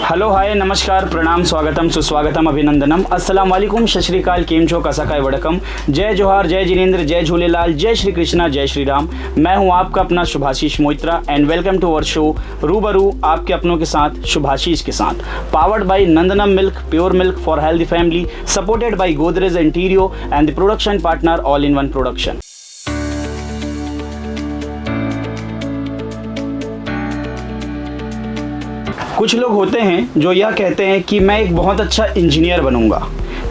Hello hi नमस्कार प्रणाम स्वागतम सुस्वागतम अभिनंदनम अस्सलाम वालेकुम सत श्री अकाल केम छो कसकाय वड़कम जय जोहार जय जिनेंद्र जय झूलेलाल जय श्री कृष्णा जय श्री राम। मैं हूं आपका अपना Shubhashish Moitra and welcome to our show Rubaru आपके अपनों के साथ शुभाशीष के साथ, powered by Nandanam milk pure milk for healthy family, supported by Godrej इंटीरियो and the production partner all in one production. कुछ लोग होते हैं जो यह कहते हैं कि मैं एक बहुत अच्छा इंजीनियर बनूंगा,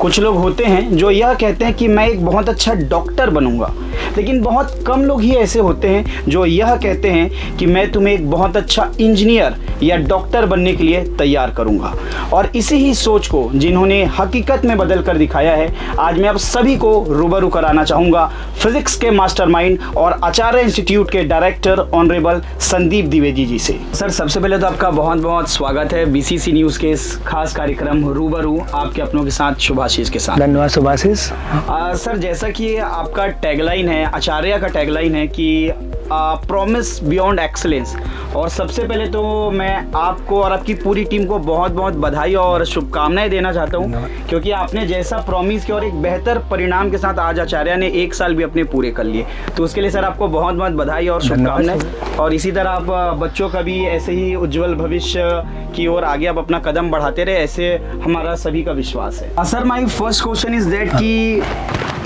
कुछ लोग होते हैं जो यह कहते हैं कि मैं एक बहुत अच्छा डॉक्टर बनूंगा, लेकिन बहुत कम लोग ही ऐसे होते हैं जो यह कहते हैं कि मैं तुम्हें एक बहुत अच्छा इंजीनियर या डॉक्टर बनने के लिए तैयार करूंगा। और इसी ही सोच को जिन्होंने हकीकत में बदल कर दिखाया है, आज मैं आप सभी को रूबरू कराना चाहूँगा फिजिक्स के मास्टरमाइंड और आचार्य इंस्टीट्यूट के डायरेक्टर ऑनरेबल संदीप द्विवेदी जी से। सर, सबसे पहले तो आपका बहुत बहुत स्वागत है बीसीसी न्यूज़ के इस खास कार्यक्रम रूबरू आपके अपनों के साथ शुभाशीष के साथ। धन्यवाद शुभाशीष। सर, जैसा कि आपका टैगलाइन है, आचार्य का टैगलाइन है कि प्रॉमिस बियॉन्ड एक्सीलेंस, और सबसे पहले तो मैं आपको और आपकी पूरी टीम को बहुत बहुत बधाई और शुभकामनाएं देना चाहता हूं, क्योंकि आपने जैसा प्रॉमिस किया और एक बेहतर परिणाम के साथ आज आचार्य ने 1 साल भी अपने पूरे कर लिए, तो उसके लिए सर आपको बहुत बहुत बधाई और शुभकामनाएं। और इसी तरह आप बच्चों का भी ऐसे ही उज्जवल भविष्य की ओर आगे आप अपना कदम बढ़ाते रहे, ऐसे हमारा सभी का विश्वास है। Sir, my first question is that कि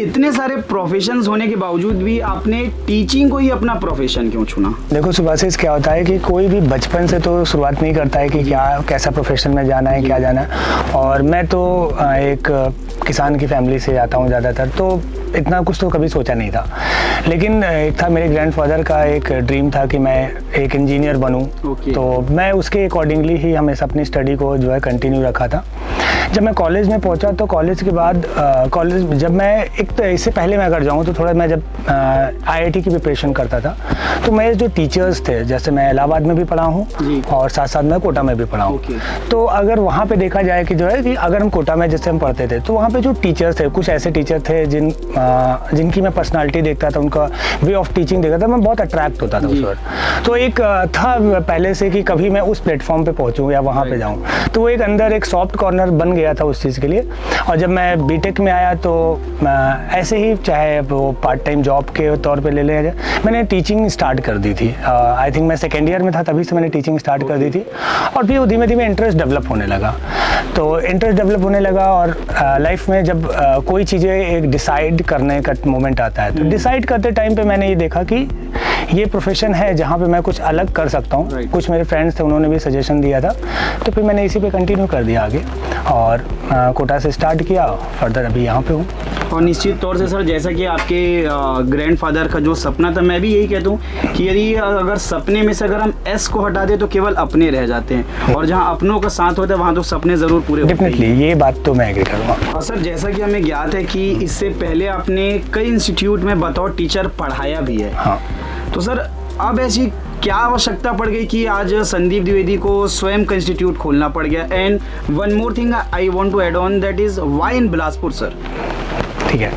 इतने सारे प्रोफेशंस होने के बावजूद भी आपने टीचिंग को ही अपना प्रोफेशन क्यों चुना? देखो सुभाषिस, क्या होता है कि कोई भी बचपन से तो शुरुआत नहीं करता है कि क्या कैसा प्रोफेशन में जाना है, क्या जाना है। और मैं तो एक किसान की फैमिली से आता हूँ ज़्यादातर, तो इतना कुछ तो कभी सोचा नहीं था। लेकिन एक था, मेरे ग्रैंडफादर का एक ड्रीम था कि मैं एक इंजीनियर बनूं। तो मैं उसके अकॉर्डिंगली ही हमेशा अपनी स्टडी को जो है कंटिन्यू रखा था। जब मैं कॉलेज में पहुंचा तो कॉलेज के बाद कॉलेज जब मैं एक तो इससे पहले मैं अगर जाऊं तो थोड़ा मैं जब आईआईटी की प्रिपरेशन करता था, तो मेरे जो टीचर्स थे, जैसे मैं इलाहाबाद में भी पढ़ा हूं और साथ साथ मैं कोटा में भी पढ़ा हूं। तो अगर वहाँ पे देखा जाए कि जो है कि अगर हम कोटा में जैसे हम पढ़ते थे, तो वहाँ पे जो टीचर्स थे, कुछ ऐसे टीचर थे जिनकी मैं पर्सनालिटी देखता था, उनका वे ऑफ टीचिंग देखता था, मैं बहुत अट्रैक्ट होता था उस वक्त। तो एक था पहले से कि कभी मैं उस प्लेटफॉर्म पे पहुँचूँ या वहाँ पे जाऊँ, तो वो एक अंदर एक सॉफ्ट कॉर्नर बन गया था उस चीज़ के लिए। और जब मैं बीटेक में आया तो ऐसे ही, चाहे वो पार्ट टाइम जॉब के तौर पे ले लिया जाए, मैंने टीचिंग स्टार्ट कर दी थी। आई थिंक मैं सेकेंड ईयर में था, तभी से मैंने टीचिंग स्टार्ट कर दी थी। और फिर धीमे धीमे इंटरेस्ट डेवलप होने लगा। तो इंटरेस्ट डेवलप होने लगा और लाइफ में जब कोई चीज़ें एक डिसाइड करने का मोमेंट आता है, तो डिसाइड करते टाइम पे मैंने ये देखा कि ये प्रोफेशन है जहाँ पे मैं कुछ अलग कर सकता हूँ। कुछ मेरे फ्रेंड्स थे, उन्होंने भी सजेशन दिया था, तो फिर मैंने इसी पे कंटिन्यू कर दिया आगे और कोटा से स्टार्ट किया, फर्दर अभी यहाँ पे हूँ। और निश्चित तौर से सर, जैसा कि आपके ग्रैंडफादर का जो सपना था, मैं भी यही कहता हूँ कि यदि अगर सपने में से अगर हम एस को हटा दें तो केवल अपने रह जाते हैं, और जहाँ अपनों का साथ होता है वहाँ तो सपने ज़रूर पूरे होते हैं। डेफिनेटली, ये बात तो मैं एग्री करूँगा। और सर, जैसा कि हमें ज्ञात है कि इससे पहले आपने कई इंस्टीट्यूट में बतौर टीचर पढ़ाया भी है। हाँ। तो सर, अब ऐसी क्या आवश्यकता पड़ गई कि आज संदीप द्विवेदी को स्वयं का इंस्टीट्यूट खोलना पड़ गया? And one more thing I want to add on, that is why in Bilaspur sir? ठीक है,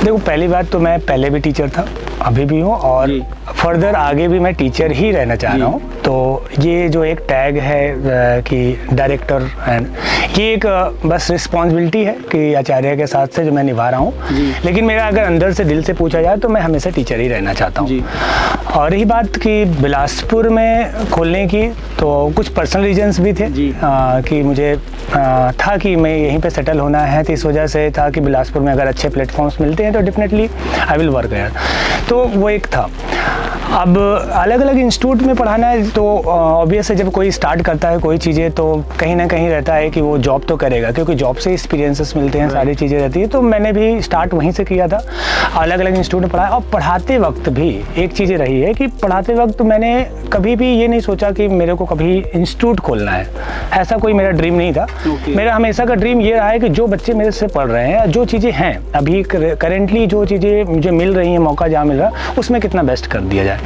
देखो पहली बात तो मैं पहले भी टीचर था, अभी भी हूँ, और फर्दर आगे भी मैं टीचर ही रहना चाह रहा हूँ। तो ये जो एक टैग है कि डायरेक्टर एंड, ये एक बस रिस्पॉन्सिबिलिटी है कि आचार्य के साथ से जो मैं निभा रहा हूँ। लेकिन मेरा अगर अंदर से दिल से पूछा जाए तो मैं हमेशा टीचर ही रहना चाहता हूँ। और रही बात कि बिलासपुर में खोलने की, तो कुछ पर्सनल रीजंस भी थे कि मुझे था कि मैं यहीं पे सेटल होना है, तो इस वजह से था कि बिलासपुर में अगर अच्छे प्लेटफॉर्म्स मिलते हैं तो definitely I will work there. तो वो एक था। अब अलग अलग इंस्टीट्यूट में पढ़ाना है तो ऑब्वियस है, जब कोई स्टार्ट करता है कोई चीज़ें, तो कहीं ना कहीं रहता है कि वो जॉब तो करेगा, क्योंकि जॉब से एक्सपीरियंसेस मिलते हैं, सारी चीज़ें रहती है। तो मैंने भी स्टार्ट वहीं से किया था, अलग अलग इंस्टीट्यूट में पढ़ाया। और पढ़ाते वक्त भी एक चीज़ें रही है कि पढ़ाते वक्त मैंने कभी भी ये नहीं सोचा कि मेरे को कभी इंस्टीट्यूट खोलना है, ऐसा कोई मेरा ड्रीम नहीं था। मेरा हमेशा का ड्रीम ये रहा है कि जो बच्चे मेरे से पढ़ रहे हैं, जो चीज़ें हैं अभी करेंटली, जो चीज़ें मुझे मिल रही हैं, मौका जहाँ मिल रहा है, उसमें कितना बेस्ट कर दिया जाए।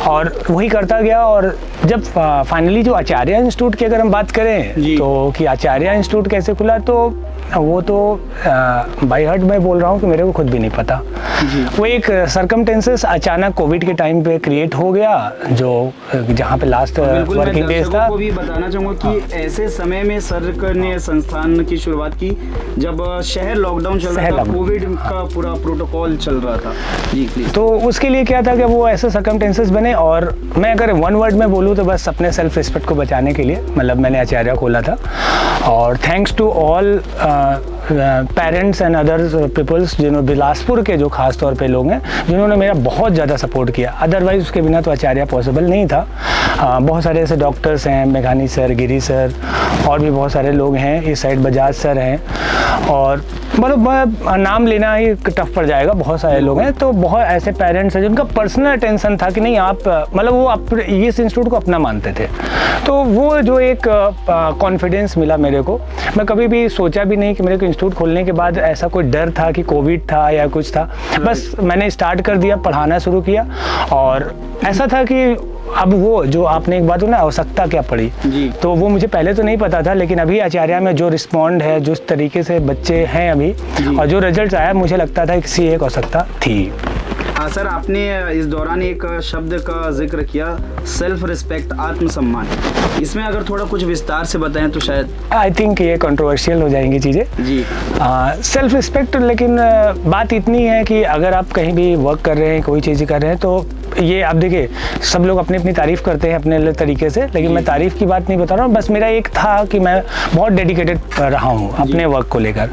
और वही करता गया। और जब फाइनली जो आचार्य इंस्टीट्यूट की अगर हम बात करें तो कि आचार्य इंस्टीट्यूट कैसे खुला, तो वो तो बाय हार्ट मैं बोल रहा हूँ कि मेरे को खुद भी नहीं पता। वो एक सर्कमटेंसेस अचानक कोविड के टाइम पे क्रिएट हो गया, जो जहाँ पे लास्ट वर्किंग डेज था। को भी बताना चाहूँगा कि ऐसे समय में सर ने संस्थान की शुरुआत की जब शहर लॉकडाउन चल रहा था, कोविड का पूरा प्रोटोकॉल चल रहा था। जी प्लीज। तो उसके लिए क्या था कि वो ऐसे सर्कमटेंसेस बने, और मैं अगर वन वर्ड में बोलूँ तो बस अपने सेल्फ रिस्पेक्ट को बचाने के लिए मतलब मैंने आचार्य खोला था। और thanks to all parents and others peoples, जिन्होंने बिलासपुर के जो खास तौर पे लोग हैं जिन्होंने मेरा बहुत ज़्यादा सपोर्ट किया। अदरवाइज़ उसके बिना तो आचार्य पॉसिबल नहीं था। बहुत सारे ऐसे डॉक्टर्स हैं, मेघानी सर, गिरी सर, और भी बहुत सारे लोग हैं। इस साइड बजाज सर हैं, और मतलब नाम लेना ही टफ पड़ जाएगा, बहुत सारे लोग हैं। तो बहुत ऐसे पेरेंट्स हैं जिनका पर्सनल टेंशन था कि नहीं आप मतलब वो इस इंस्टीट्यूट को अपना मानते थे। तो वो जो एक कॉन्फिडेंस मिला मेरे को, मैं कभी भी सोचा भी नहीं कि मेरे को इंस्टीट्यूट खोलने के बाद ऐसा कोई डर था कि कोविड था या कुछ था। बस मैंने स्टार्ट कर दिया, पढ़ाना शुरू किया, और ऐसा था कि अब वो जो आपने एक बात हो ना, आवश्यकता क्या पड़ी, तो वो मुझे पहले तो नहीं पता था, लेकिन अभी आचार्य में जो रिस्पॉन्ड है, जिस तरीके से बच्चे हैं अभी और जो रिजल्ट आया, मुझे लगता था किसी एक आवश्यकता थी। हाँ सर, आपने इस दौरान एक शब्द का जिक्र किया, सेल्फ रिस्पेक्ट, आत्मसम्मान। इसमें अगर थोड़ा कुछ विस्तार से बताएं तो शायद। आई थिंक ये कंट्रोवर्शियल हो जाएंगी चीज़ें जी। सेल्फ रिस्पेक्ट, लेकिन बात इतनी है कि अगर आप कहीं भी वर्क कर रहे हैं, कोई चीज़ कर रहे हैं, तो ये आप देखिए सब लोग अपनी अपनी तारीफ़ करते हैं अपने अलग तरीके से, लेकिन मैं तारीफ़ की बात नहीं बता रहा हूँ। बस मेरा एक था कि मैं बहुत डेडिकेटेड रहा हूँ अपने वर्क को लेकर।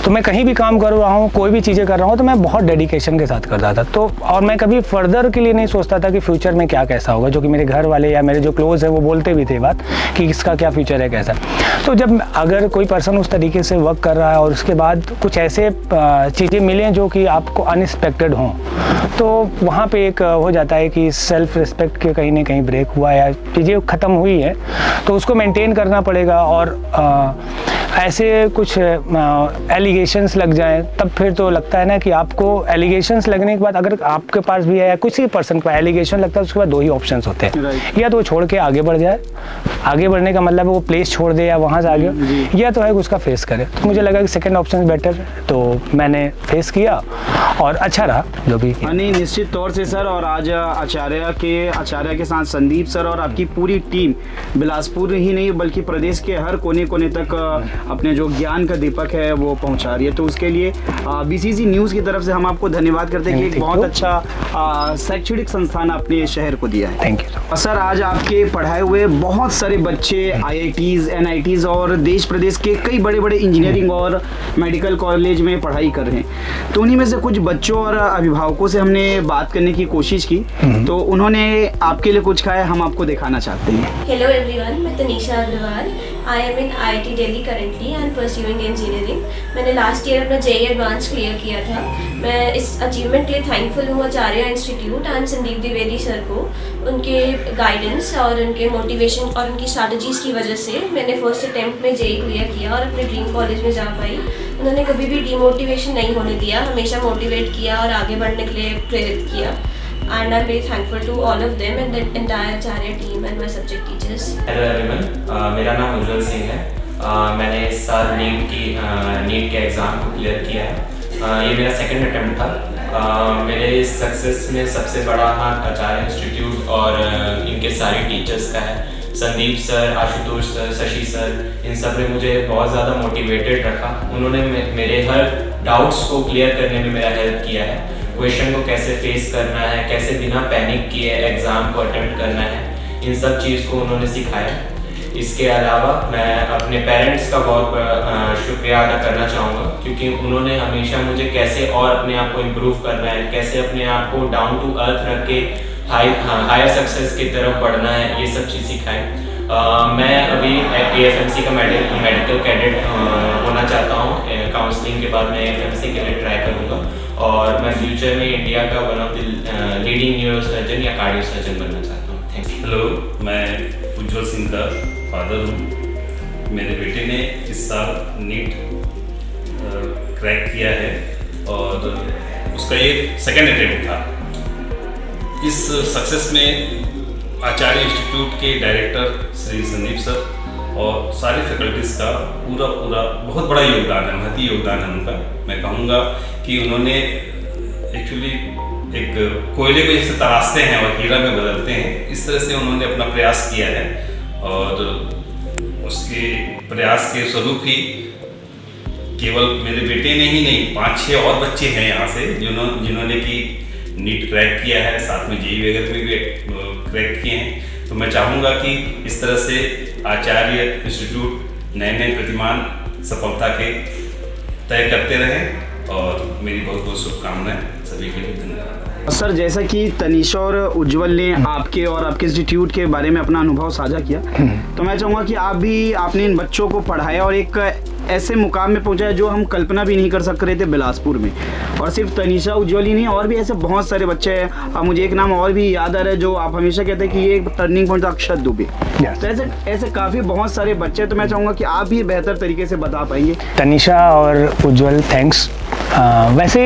तो मैं कहीं भी काम कर रहा हूँ, कोई भी चीज़ें कर रहा हूँ, तो मैं बहुत डेडिकेशन के साथ करता था। तो और मैं कभी फर्दर के लिए नहीं सोचता था कि फ्यूचर में क्या कैसा होगा, जो कि मेरे घर वाले या मेरे जो क्लोज है वो बोलते भी थे बात कि इसका क्या फ्यूचर है कैसा। तो जब अगर कोई पर्सन उस तरीके से वर्क कर रहा है और उसके बाद कुछ ऐसे चीज़ें मिलें जो कि आपको अनएक्सपेक्टेड हों, तो वहाँ पे एक हो जाता है कि सेल्फ रिस्पेक्ट के कहीं ना कहीं ब्रेक हुआ या चीज़ें ख़त्म हुई है, तो उसको मेंटेन करना पड़ेगा। और ऐसे कुछ एलिगेशंस लग जाएं, तब फिर तो लगता है ना कि आपको एलिगेशंस लगने के बाद अगर आपके पास भी है या किसी पर्सन का एलिगेशन लगता है, उसके बाद दो ही ऑप्शंस होते हैं, या तो वो छोड़ के आगे बढ़ जाए, आगे बढ़ने का मतलब है वो प्लेस छोड़ दे या वहाँ से आगे, या तो है उसका फेस करे। तो मुझे लगा कि सेकंड ऑप्शन बेटर, तो मैंने फेस किया और अच्छा रहा जो भी। नहीं, निश्चित तौर से सर। और आज आचार्य के साथ संदीप सर और आपकी पूरी टीम बिलासपुर ही नहीं बल्कि प्रदेश के हर कोने कोने तक अपने जो ज्ञान का दीपक है वो पहुंचा रही है। तो उसके लिए बीसीसी न्यूज़ की तरफ से हम आपको धन्यवाद करते हैं कि एक बहुत अच्छा शैक्षणिक संस्थान आपने शहर को दिया है। Thank you sir. आज आपके पढ़ाए हुए बहुत सारे बच्चे IITs, NITs और देश प्रदेश के कई बड़े बड़े इंजीनियरिंग और मेडिकल कॉलेज में पढ़ाई कर रहे हैं। तो उन्हीं में से कुछ बच्चों और अभिभावकों से हमने बात करने की कोशिश की, तो उन्होंने आपके लिए कुछ कहा है, हम आपको दिखाना चाहते हैं। हेलो एवरीवन, मैं Tanisha Agarwal. I am in IIT Delhi currently and pursuing engineering. मैंने लास्ट ईयर अपना JEE एडवांस क्लियर किया था। मैं इस अचीवमेंट के लिए थैंकफुल हूँ Acharya institute and Sandeep Dwivedi sir को। उनके गाइडेंस और उनके मोटिवेशन और उनकी स्ट्रैटेजीज़ की वजह से मैंने फर्स्ट अटेम्प्ट में JEE क्लियर किया और अपने ड्रीम कॉलेज में जा पाई। उन्होंने कभी भी डीमोटिवेशन नहीं होने दिया, हमेशा मोटिवेट किया और आगे बढ़ने के लिए प्रेरित किया। And I'm very thankful to all of them and the entire Acharya team and my subject teachers. Hello everyone, मेरा नाम उज्जवल सिंह है। मैंने इस साल नीट के एग्ज़ाम को क्लियर किया है। ये मेरा सेकंड अटेम्प्ट था। मेरे इस सक्सेस में सबसे बड़ा हाथ आचार्य इंस्टीट्यूट और इनके सारे टीचर्स का है। Sandeep sir, Ashutosh sir, Shashi sir, इन सब ने मुझे बहुत ज़्यादा मोटिवेटेड रखा। उन्होंने मेरे हर डाउट्स को क्लियर करने में मेरा हेल्प किया है। क्वेश्चन को कैसे फेस करना है, कैसे बिना पैनिक किए एग्ज़ाम को अटेम्प्ट करना है, इन सब चीज़ को उन्होंने सिखाया। इसके अलावा मैं अपने पेरेंट्स का बहुत शुक्रिया अदा करना चाहूँगा, क्योंकि उन्होंने हमेशा मुझे कैसे और अपने आप को इम्प्रूव करना है, कैसे अपने आप को डाउन टू अर्थ रख के हायर सक्सेस की तरफ बढ़ना है, ये सब चीज़ सिखाई। मैं अभी AFMC का मेडिकल कैडेट होना चाहता हूँ। काउंसलिंग के बाद मैं AFMC के लिए ट्राई करूँगा और मैं फ्यूचर में इंडिया का one of the leading neuro surgeon या कार्डियो सर्जन बनना चाहता हूँ। Thank you. हेलो, मैं उज्जवल सिंह का फादर हूँ। मेरे बेटे ने इस साल नीट क्रैक किया है और उसका ये सेकंड अटेम्प्ट था। इस सक्सेस में आचार्य इंस्टीट्यूट के डायरेक्टर श्री संदीप सर और सारे फैकल्टीज़ का पूरा बहुत बड़ा योगदान है, महती योगदान है उनका। मैं कहूँगा कि उन्होंने एक्चुअली एक कोयले को जैसे तराशते हैं और हीरा में बदलते हैं, इस तरह से उन्होंने अपना प्रयास किया है और उसके प्रयास के स्वरूप ही केवल मेरे बेटे ने ही नहीं 5-6 और बच्चे हैं यहाँ से जिन्होंने कि नीट क्रैक किया है, साथ में जेईई वगैरह में भी क्रैक किए हैं। तो मैं चाहूँगा कि इस तरह से आचार्य इंस्टीट्यूट नए प्रतिमान सफलता के तय करते रहें और मेरी बहुत बहुत शुभकामनाएं सभी के लिए। धन्यवाद सर। जैसा कि तनीषा और उज्जवल ने आपके और आपके इंस्टीट्यूट के बारे में अपना अनुभव साझा किया, तो मैं चाहूँगा कि आपने इन बच्चों को पढ़ाया और एक ऐसे मुकाम में पहुंचा है जो हम कल्पना भी नहीं कर सक रहे थे बिलासपुर में। और सिर्फ तनीषा उज्जवल ही नहीं, और भी ऐसे बहुत सारे बच्चे हैं। अब मुझे एक नाम और भी याद आ रहा है जो आप हमेशा कहते हैं कि ये एक टर्निंग पॉइंट था, अक्षत दुबे। तो ऐसे काफ़ी बहुत सारे बच्चे हैं। तो मैं चाहूँगा कि आप भी बेहतर तरीके से बता पाएंगे। तनीषा और उज्जवल थैंक्स। वैसे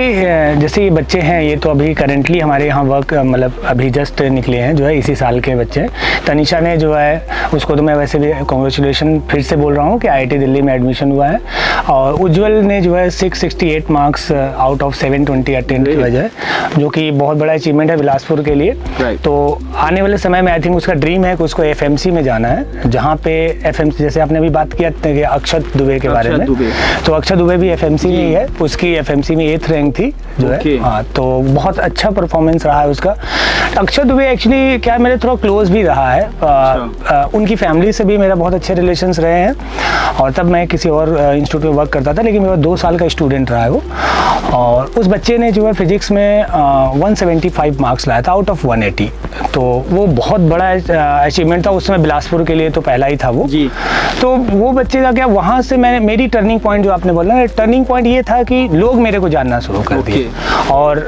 जैसे ये बच्चे हैं, ये तो अभी करेंटली हमारे यहाँ वर्क मतलब अभी जस्ट निकले हैं, जो है इसी साल के बच्चे। तनीषा ने जो है उसको तो मैं वैसे भी कॉन्ग्रेचुलेशन फिर से बोल रहा हूँ कि IIT दिल्ली में एडमिशन हुआ है। और उज्जवल ने जो है 668 मार्क्स आउट ऑफ 720 अटेंड की वजह, जो कि बहुत बड़ा अचीवमेंट है बिलासपुर के लिए। तो आने वाले समय में आई थिंक उसका ड्रीम है कि उसको FMC में जाना है, जहाँ पे FMC जैसे आपने अभी बात किया कि अक्षत दुबे के बारे में, तो अक्षत दुबे भी FMC में ही है। उसकी FMC में 8th रैंक थी जो है। हाँ, तो बहुत अच्छा परफॉर्मेंस रहा है उसका। अक्षत दुबे एक्चुअली क्या मेरे थोड़ा क्लोज भी रहा है। उनकी फैमिली से भी मेरा बहुत अच्छे रिलेशंस रहे हैं, और तब मैं किसी और इंस्टीट्यूट में वर्क करता था, लेकिन मेरा 2 साल का स्टूडेंट रहा है वो। और उस बच्चे ने जो है फिजिक्स में 175 मार्क्स लाया था आउट ऑफ 180। तो वो बहुत बड़ा अचीवमेंट था उस समय बिलासपुर के लिए, तो पहला ही था वो जी। तो वो बच्चे का क्या, वहाँ से मेरी टर्निंग पॉइंट जो आपने बोला, टर्निंग पॉइंट ये था कि लोग मेरे को जानना शुरू कर दिए। और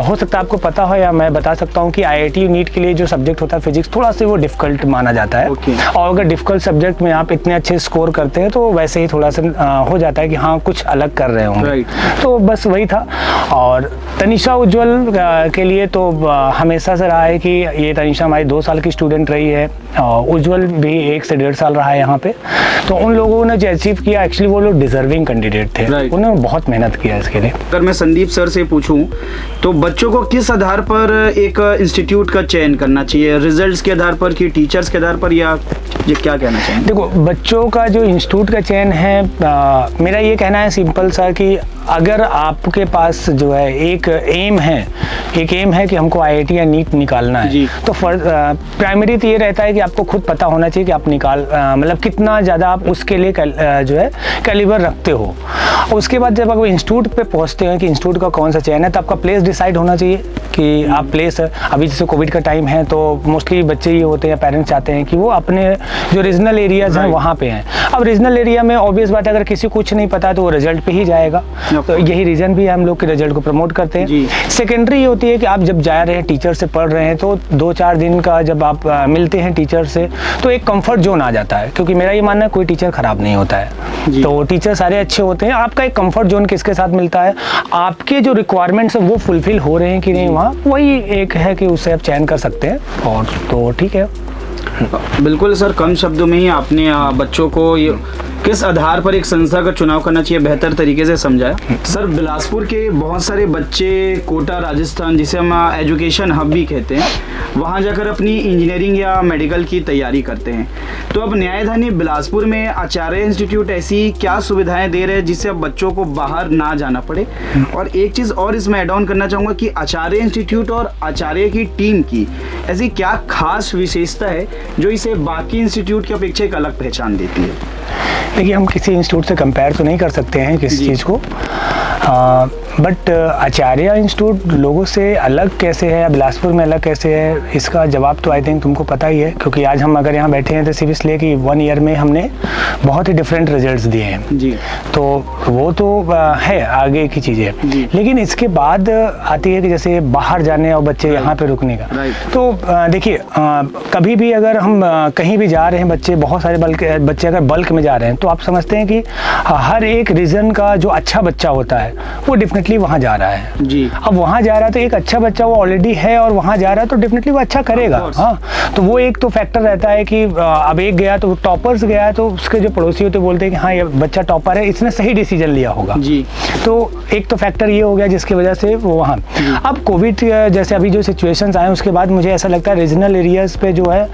हो सकता है आपको पता हो या मैं बता सकता हूँ कि IIT नीट के लिए जो सब्जेक्ट होता है फिजिक्स, थोड़ा सा वो डिफिकल्ट माना जाता है। और अगर डिफिकल्ट सब्जेक्ट में आप इतने अच्छे स्कोर करते हैं तो वैसे ही थोड़ा सा हो जाता है कि हाँ कुछ अलग कर रहे होंगे। तो बस वही था। और तनीषा उज्जवल के लिए तो हमेशा से रहा है कि ये तनीषा हमारी 2 साल की स्टूडेंट रही है, और उज्जवल भी 1 से 1.5 साल रहा है यहाँ पे। तो उन लोगों ने जो अचीव किया, एक्चुअली वो लोग डिजर्विंग कैंडिडेट थे। उन्होंने बहुत मेहनत किया इसके लिए। अगर मैं संदीप सर से पूछूं तो बच्चों को किस आधार पर एक इंस्टीट्यूट का चयन करना चाहिए, रिजल्ट्स के आधार पर कि टीचर्स के आधार पर, या ये क्या कहना चाहिए? देखो, बच्चों का जो इंस्टीट्यूट का चयन है, मेरा ये कहना है सिंपल सा कि अगर आपके पास जो है एक एम है कि हमको IIT या नीट निकालना है, तो प्राइमरी तो ये रहता है कि आपको खुद पता होना चाहिए कि आप मतलब कितना ज़्यादा आप उसके लिए जो है कैलिबर रखते हो। उसके बाद जब आप इंस्टीट्यूट पे पहुंचते हैं कि इंस्टीट्यूट का कौन सा चयन है, तो आपका प्लेस डिसाइड होना चाहिए कि आप प्लेस, अभी जैसे कोविड का टाइम है तो मोस्टली बच्चे ये होते हैं, पेरेंट्स चाहते हैं कि वो अपने जो रीजनल एरियाज हैं वहाँ पे हैं। अब रीजनल एरिया में ऑब्वियस बात है, अगर किसी कुछ नहीं पता है तो वो रिजल्ट पे ही जाएगा। तो यही रीज़न भी है हम लोग के रिजल्ट को प्रमोट करते हैं। सेकेंडरी ये होती है कि आप जब जा रहे हैं, टीचर से पढ़ रहे हैं, तो 2-4 दिन का जब आप मिलते हैं टीचर से, तो एक कंफर्ट जोन आ जाता है। क्योंकि मेरा ये मानना है कोई टीचर ख़राब नहीं होता है, तो टीचर सारे अच्छे होते हैं। आपका एक कंफर्ट जोन किसके साथ मिलता है, आपके जो रिक्वायरमेंट्स हैं वो फुलफिल हो रहे हैं कि नहीं, वहाँ वही एक है कि उससे आप चयन कर सकते हैं। और तो ठीक है। बिल्कुल सर, कम शब्दों में ही आपने बच्चों को किस आधार पर एक संस्था का चुनाव करना चाहिए बेहतर तरीके से समझाया। सर, बिलासपुर के बहुत सारे बच्चे कोटा राजस्थान, जिसे हम एजुकेशन हब भी कहते हैं, वहाँ जाकर अपनी इंजीनियरिंग या मेडिकल की तैयारी करते हैं। तो अब न्यायधानी बिलासपुर में आचार्य इंस्टीट्यूट ऐसी क्या सुविधाएं दे रहे हैं जिससे अब बच्चों को बाहर ना जाना पड़े? और एक चीज़ और इसमें ऐड ऑन करना चाहूँगा कि आचार्य इंस्टीट्यूट और आचार्य की टीम की ऐसी क्या खास विशेषता है जो इसे बाकी इंस्टीट्यूट की अपेक्षा एक अलग पहचान देती है? देखिए, हम किसी इंस्टीट्यूट से कंपेयर तो नहीं कर सकते हैं किसी चीज़ को, बट आचार्य इंस्टीट्यूट लोगों से अलग कैसे है या बिलासपुर में अलग कैसे है, इसका जवाब तो आई थिंक तुमको पता ही है। क्योंकि आज हम अगर यहाँ बैठे हैं तो सिर्फ इसलिए कि 1 ईयर में हमने बहुत ही डिफरेंट रिजल्ट्स दिए हैं जी। तो वो तो है आगे की चीज़ें, लेकिन इसके बाद आती है कि जैसे बाहर जाने और बच्चे यहाँ पे रुकने का। तो देखिए, कभी भी अगर हम कहीं भी जा रहे हैं, बच्चे बहुत सारे बच्चे अगर बल्क में जा रहे हैं, तो आप समझते हैं कि हर एक रीजन का जो अच्छा बच्चा होता है वो डेफिनेटली डेफिनेटली वहाँ जा रहा है जी। अब वहाँ जा रहा है तो एक अच्छा बच्चा वो ऑलरेडी है और वहाँ जा रहा है तो डेफिनेटली वो अच्छा करेगा। हाँ, तो वो एक तो फैक्टर रहता है कि अब एक गया तो टॉपर्स गया है तो उसके जो पड़ोसी होते बोलते हैं कि हाँ ये बच्चा टॉपर है, इसने सही डिसीजन लिया होगा जी। तो एक तो फैक्टर ये हो गया जिसकी वजह से वो वहाँ। अब कोविड जैसे अभी जो सिचुएशंस आए उसके बाद मुझे ऐसा लगता है रीजनल एरियाज़ पे जो है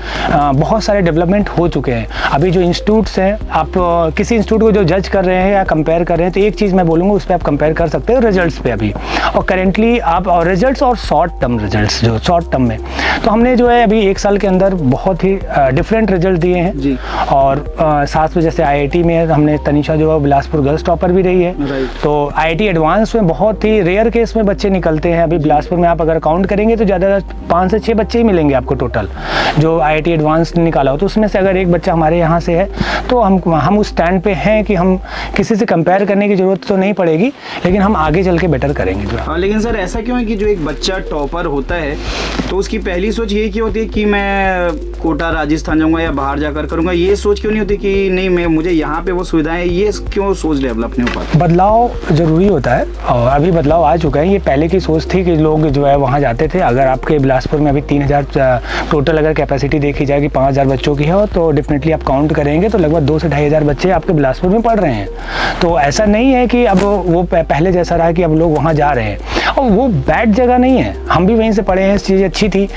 बहुत सारे डेवलपमेंट हो चुके हैं। अभी जो इंस्टीट्यूट्स हैं, आप किसी इंस्टीट्यूट को जो जज कर रहे हैं या कंपेयर कर रहे हैं तो एक चीज़ मैं बोलूँगा उस पर आप कंपेयर कर सकते हो रिजल्ट्स पे अभी और करेंटली आप और रिजल्ट्स और शॉर्ट टर्म रिजल्ट्स जो शॉर्ट टर्म में तो हमने जो है अभी एक साल के अंदर बहुत ही डिफरेंट रिजल्ट दिए हैं जी। और साथ में जैसे IIT में हमने तनिषा जो है बिलासपुर गर्ल्स टॉपर भी रही है। तो IIT एडवांस में बहुत ही रेयर केस में बच्चे निकलते हैं। अभी बिलासपुर में आप अगर काउंट करेंगे तो ज़्यादा 5 से 6 बच्चे ही मिलेंगे आपको टोटल जो IIT एडवांस निकाला हो, तो उसमें से अगर एक बच्चा हमारे यहाँ से है तो हम उस स्टैंड पे हैं कि हम किसी से कंपेयर करने की ज़रूरत तो नहीं पड़ेगी, लेकिन हम आगे चल के बेटर करेंगे जो। हाँ, लेकिन सर ऐसा क्यों है कि जो एक बच्चा टॉपर होता है तो उसकी पहली सोच ये क्यों होती है कि मैं कोटा राजस्थान जाऊंगा या बाहर जाकर करूंगा, ये सोच क्यों नहीं होती कि नहीं मुझे यहाँ पे वो सुविधाएं, ये क्यों सोच डेवलप नहीं हो पाती? बदलाव ज़रूरी होता है और अभी बदलाव आ चुका है। ये पहले की सोच थी कि लोग जो है वहाँ जाते थे। अगर आपके बिलासपुर में अभी 3000 टोटल अगर कैपेसिटी देखी जाएगी 5000 बच्चों की है तो डेफिनेटली आप काउंट करेंगे तो लगभग 2 से 2500 बच्चे आपके बिलासपुर में पढ़ रहे हैं। तो ऐसा नहीं है कि अब वो पहले जैसा रहा कि अब लोग वहाँ जा रहे हैं और वो बैड जगह नहीं है, हम भी वहीं से पढ़े हैं, चीज़ अच्छी थी।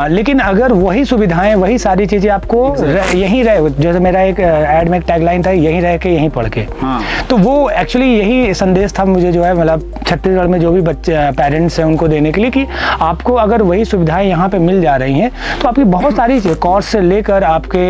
लेकिन अगर वही सुविधाएं वही सारी चीज़ें आपको यहीं रहे, जैसे मेरा एक ऐड में एक टैगलाइन था यहीं रह के यहीं पढ़ के। हाँ। तो वो एक्चुअली यही संदेश था मुझे जो है मतलब छत्तीसगढ़ में जो भी बच्चे पेरेंट्स हैं उनको देने के लिए कि आपको अगर वही सुविधाएं यहाँ पे मिल जा रही हैं तो आपकी बहुत सारी कोर्स से लेकर आपके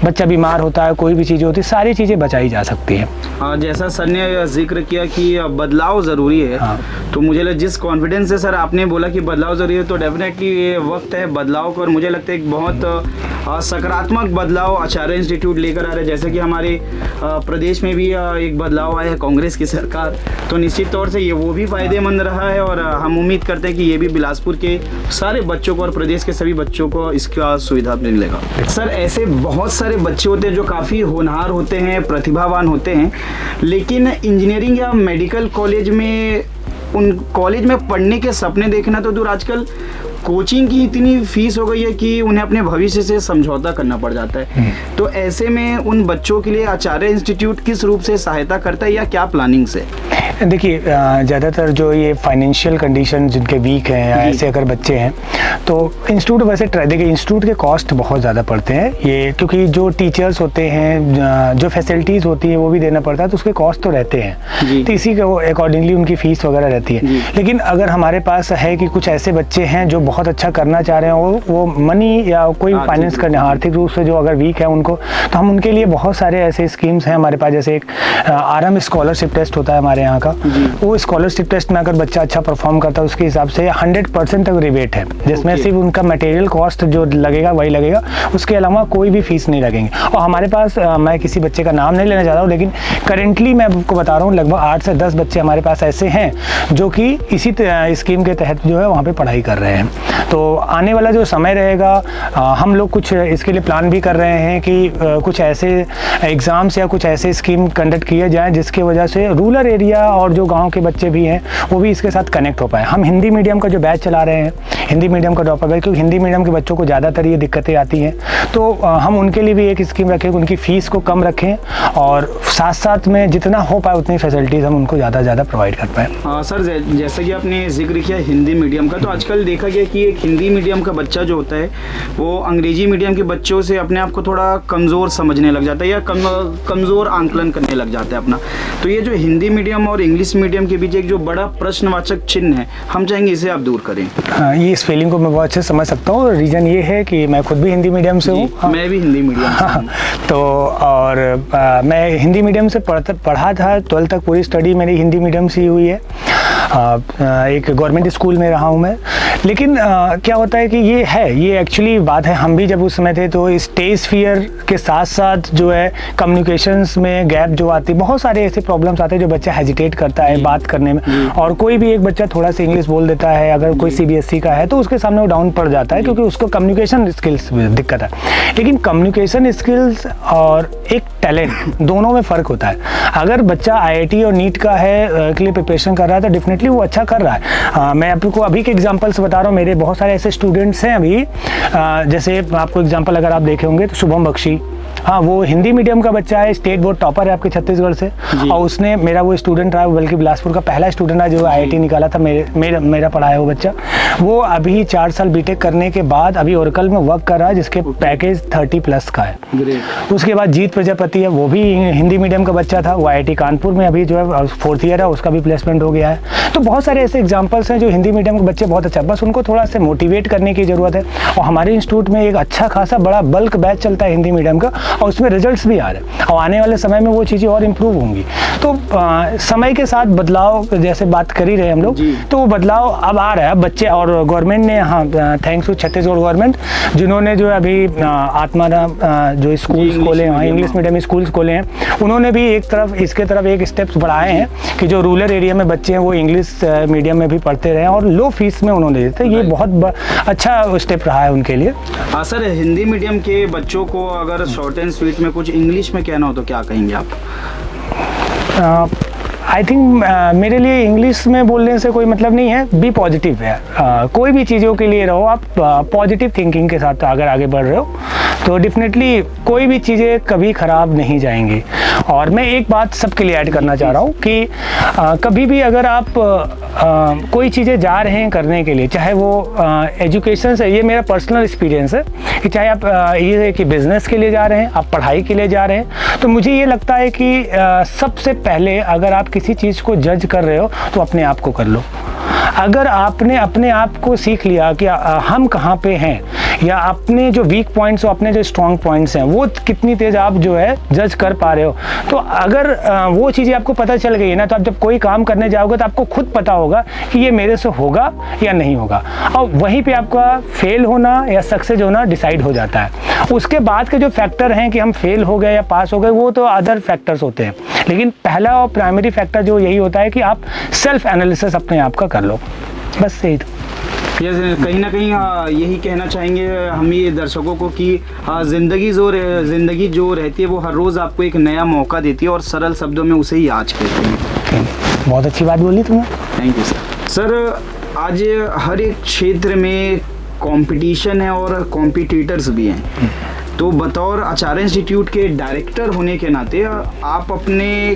बच्चा बीमार होता है कोई भी चीज़ होती है सारी चीज़ें बचाई जा सकती हैं। हाँ, जैसा सर ने जिक्र किया कि बदलाव ज़रूरी है। हाँ। तो मुझे जिस कॉन्फिडेंस से सर आपने बोला कि बदलाव ज़रूरी है तो डेफिनेटली ये वक्त है बदलाव का और मुझे लगता है एक बहुत सकारात्मक बदलाव आचार्य इंस्टीट्यूट लेकर आ रहा है। जैसे कि हमारे प्रदेश में भी एक बदलाव आया है कांग्रेस की सरकार, तो निश्चित तौर से ये वो भी फ़ायदेमंद रहा है और हम उम्मीद करते हैं कि ये भी बिलासपुर के सारे बच्चों को और प्रदेश के सभी बच्चों को इसका सुविधा मिलेगा। सर ऐसे बहुत सारे बच्चे होते हैं जो काफ़ी होनहार होते हैं, प्रतिभावान होते हैं, लेकिन इंजीनियरिंग या मेडिकल कॉलेज में उन कॉलेज में पढ़ने के सपने देखना तो दूर, आजकल कोचिंग की इतनी फीस हो गई है कि उन्हें अपने भविष्य से समझौता करना पड़ जाता है। तो ऐसे में उन बच्चों के लिए आचार्य इंस्टीट्यूट किस रूप से सहायता करता है या क्या प्लानिंग से? देखिए ज़्यादातर जो ये फाइनेंशियल कंडीशन जिनके वीक हैं या ऐसे अगर बच्चे हैं तो इंस्टीट्यूट वैसे देखिए इंस्टीट्यूट के कॉस्ट बहुत ज़्यादा पड़ते हैं ये, क्योंकि जो टीचर्स होते हैं जो फैसिलिटीज़ होती हैं वो भी देना पड़ता है तो उसके कॉस्ट तो रहते हैं, तो इसी के अकॉर्डिंगली उनकी फ़ीस वगैरह रहती है। लेकिन अगर हमारे पास है कि कुछ ऐसे बच्चे हैं जो बहुत अच्छा करना चाह रहे हैं वो मनी या कोई फाइनेंस करने आर्थिक रूप से जो अगर वीक है उनको, तो हम उनके लिए बहुत सारे ऐसे स्कीम्स हैं हमारे पास। जैसे एक RM स्कॉलरशिप टेस्ट होता है हमारे यहाँ का, वो स्कॉलरशिप टेस्ट में अगर बच्चा अच्छा परफॉर्म करता है उसके हिसाब से 100% तक रिबेट है, जिसमें सिर्फ उनका मटेरियल कॉस्ट जो लगेगा वही लगेगा, उसके अलावा कोई भी फीस नहीं लगेंगे। और हमारे पास मैं किसी बच्चे का नाम नहीं लेना चाह रहा हूँ, लेकिन करेंटली मैं आपको बता रहा हूँ लगभग 8 से 10 बच्चे हमारे पास ऐसे हैं जो कि इसी स्कीम के तहत जो है वहाँ पे पढ़ाई कर रहे हैं। तो आने वाला जो समय रहेगा हम लोग कुछ इसके लिए प्लान भी कर रहे हैं कि कुछ ऐसे एग्ज़ाम्स या कुछ ऐसे स्कीम कंडक्ट किए जाएँ जिसकी वजह से रूरल एरिया और जो गांव के बच्चे भी हैं वो भी इसके साथ कनेक्ट हो पाए। हम हिंदी मीडियम का जो बैच चला रहे हैं, हिंदी मीडियम का ड्रॉपर बैच, क्योंकि हिंदी मीडियम के बच्चों को ज़्यादातर ये दिक्कतें आती हैं, तो हम उनके लिए भी एक स्कीम रखें, उनकी फ़ीस को कम रखें और साथ साथ में जितना हो पाए उतनी फैसिलिटीज़ हम उनको ज़्यादा से ज़्यादा प्रोवाइड कर पाएँ। हाँ सर, जैसे कि आपने जिक्र किया हिंदी मीडियम का, तो आजकल देखा गया कि एक हिंदी मीडियम का बच्चा जो होता है वो अंग्रेजी मीडियम के बच्चों से अपने आप को थोड़ा कमज़ोर समझने लग जाता है या कमज़ोर आंकलन करने लग जाता है अपना। तो ये जो हिंदी मीडियम और इंग्लिश मीडियम के बीच एक जो बड़ा प्रश्नवाचक चिन्ह है, हम चाहेंगे इसे आप दूर करें। हाँ, ये इस फीलिंग को मैं बहुत अच्छे से समझ सकता हूँ। रीज़न ये है कि मैं खुद भी हिंदी मीडियम से हूँ। हाँ, मैं भी हिंदी मीडियम से हूँ। तो और मैं हिंदी मीडियम से पढ़ा था, 12th तक पूरी स्टडी मेरी हिंदी मीडियम से ही हुई है। एक गवर्नमेंट स्कूल में रहा हूँ मैं। लेकिन क्या होता है कि ये एक्चुअली बात है, हम भी जब उस समय थे तो स्टेज फियर के साथ साथ जो है कम्युनिकेशंस में गैप जो आती, बहुत सारे ऐसे प्रॉब्लम्स आते हैं जो बच्चा हेजिटेट करता है बात करने में, और कोई भी एक बच्चा थोड़ा सा इंग्लिश बोल देता है, अगर कोई CBSE का है तो उसके सामने वो डाउन पड़ जाता है क्योंकि उसको कम्युनिकेशन स्किल्स में दिक्कत है। लेकिन कम्युनिकेशन स्किल्स और एक टैलेंट दोनों में फ़र्क होता है। अगर बच्चा IIT और नीट का है के लिए प्रिपरेशन कर रहा है तो डेफिनेटली वो अच्छा कर रहा है। मैं आपको अभी के एग्जांपल से बता रहा हूँ, मेरे बहुत सारे ऐसे स्टूडेंट्स हैं अभी, जैसे आपको एग्जांपल अगर आप देखे होंगे तो शुभम बख्शी, हाँ वो हिंदी मीडियम का बच्चा है, स्टेट बोर्ड टॉपर है आपके छत्तीसगढ़ से, और उसने मेरा वो स्टूडेंट रहा, बल्कि बिलासपुर का पहला स्टूडेंट रहा जो IIT निकाला था, मेरा पढ़ाया वो बच्चा। वो अभी 4 साल बीटेक करने के बाद अभी ओरेकल में वर्क कर रहा है, जिसके पैकेज 30+ का है। उसके बाद जीत प्रजापति है, वो भी हिंदी मीडियम का बच्चा था, वो IIT कानपुर में अभी जो है 4th ईयर है, उसका भी प्लेसमेंट हो गया है। तो बहुत सारे ऐसे एग्जाम्पल्स हैं जो हिंदी मीडियम के बच्चे बहुत अच्छा, बस उनको थोड़ा सा मोटिवेट करने की ज़रूरत है। और हमारे इंस्टीट्यूट में एक अच्छा खासा बड़ा बल्क बैच चलता है हिंदी मीडियम का, और उसमें रिजल्ट्स भी आ रहे हैं, और आने वाले समय में वो चीज़ें और इम्प्रूव होंगी। तो समय के साथ बदलाव, जैसे बात कर ही रहे हम लोग, तो वो बदलाव अब आ रहा है बच्चे, और गवर्नमेंट ने, हाँ थैंक्स टू छत्तीसगढ़ गवर्नमेंट, जिन्होंने जो है अभी आत्माराम जो स्कूल्स खोले हैं, इंग्लिश मीडियम स्कूल्स खोले हैं, उन्होंने भी एक तरफ इसके तरफ एक स्टेप्स बढ़ाए हैं कि जो रूरल एरिया में बच्चे हैं वो इंग्लिश मीडियम में भी पढ़ते रहे, और लो फीस में उन्होंने देते। ये बहुत अच्छा स्टेप रहा है उनके लिए। हाँ सर, हिंदी मीडियम के बच्चों को अगर शॉर्ट एंड स्वीट में कुछ इंग्लिश में कहना हो तो क्या कहेंगे आप? आई थिंक मेरे लिए इंग्लिश में बोलने से कोई मतलब नहीं है, बी पॉजिटिव है। कोई भी चीज़ों के लिए रहो आप पॉजिटिव थिंकिंग के साथ अगर आगे बढ़ रहे हो तो डेफिनेटली कोई भी चीज़ें कभी ख़राब नहीं जाएंगी। और मैं एक बात सबके लिए ऐड करना चाह रहा हूँ कि कभी भी अगर आप कोई चीज़ें जा रहे हैं करने के लिए, चाहे वो एजुकेशन से, ये मेरा पर्सनल एक्सपीरियंस है कि चाहे आप ये कि बिज़नेस के लिए जा रहे हैं, आप पढ़ाई के लिए जा रहे हैं, तो मुझे ये लगता है कि सबसे पहले अगर आप किसी चीज़ को जज कर रहे हो तो अपने आप को कर लो। अगर आपने अपने आप को सीख लिया कि हम कहाँ पे हैं, या अपने जो वीक पॉइंट्स और अपने जो स्ट्रॉन्ग पॉइंट्स हैं वो कितनी तेज़ आप जो है जज कर पा रहे हो, तो अगर वो चीज़ें आपको पता चल गई है ना, तो आप जब कोई काम करने जाओगे तो आपको खुद पता होगा कि ये मेरे से होगा या नहीं होगा, और वहीं पे आपका फेल होना या सक्सेस होना डिसाइड हो जाता है। उसके बाद के जो फैक्टर हैं कि हम फेल हो गए या पास हो गए, वो तो अदर फैक्टर्स होते हैं, लेकिन पहला और प्राइमरी फैक्टर जो यही होता है कि आप सेल्फ एनालिसिस अपने आप का कर लो, बस यही। कहीं ना कहीं यही कहना चाहेंगे हम ये दर्शकों को कि ज़िंदगी जो रहती है वो हर रोज़ आपको एक नया मौका देती है, और सरल शब्दों में उसे ही आज कहते हैं। बहुत अच्छी बात बोली तुमने, थैंक यू सर। सर आज हर एक क्षेत्र में कंपटीशन है और कॉम्पिटिटर्स भी हैं, तो बतौर आचार्य इंस्टीट्यूट के डायरेक्टर होने के नाते आप अपने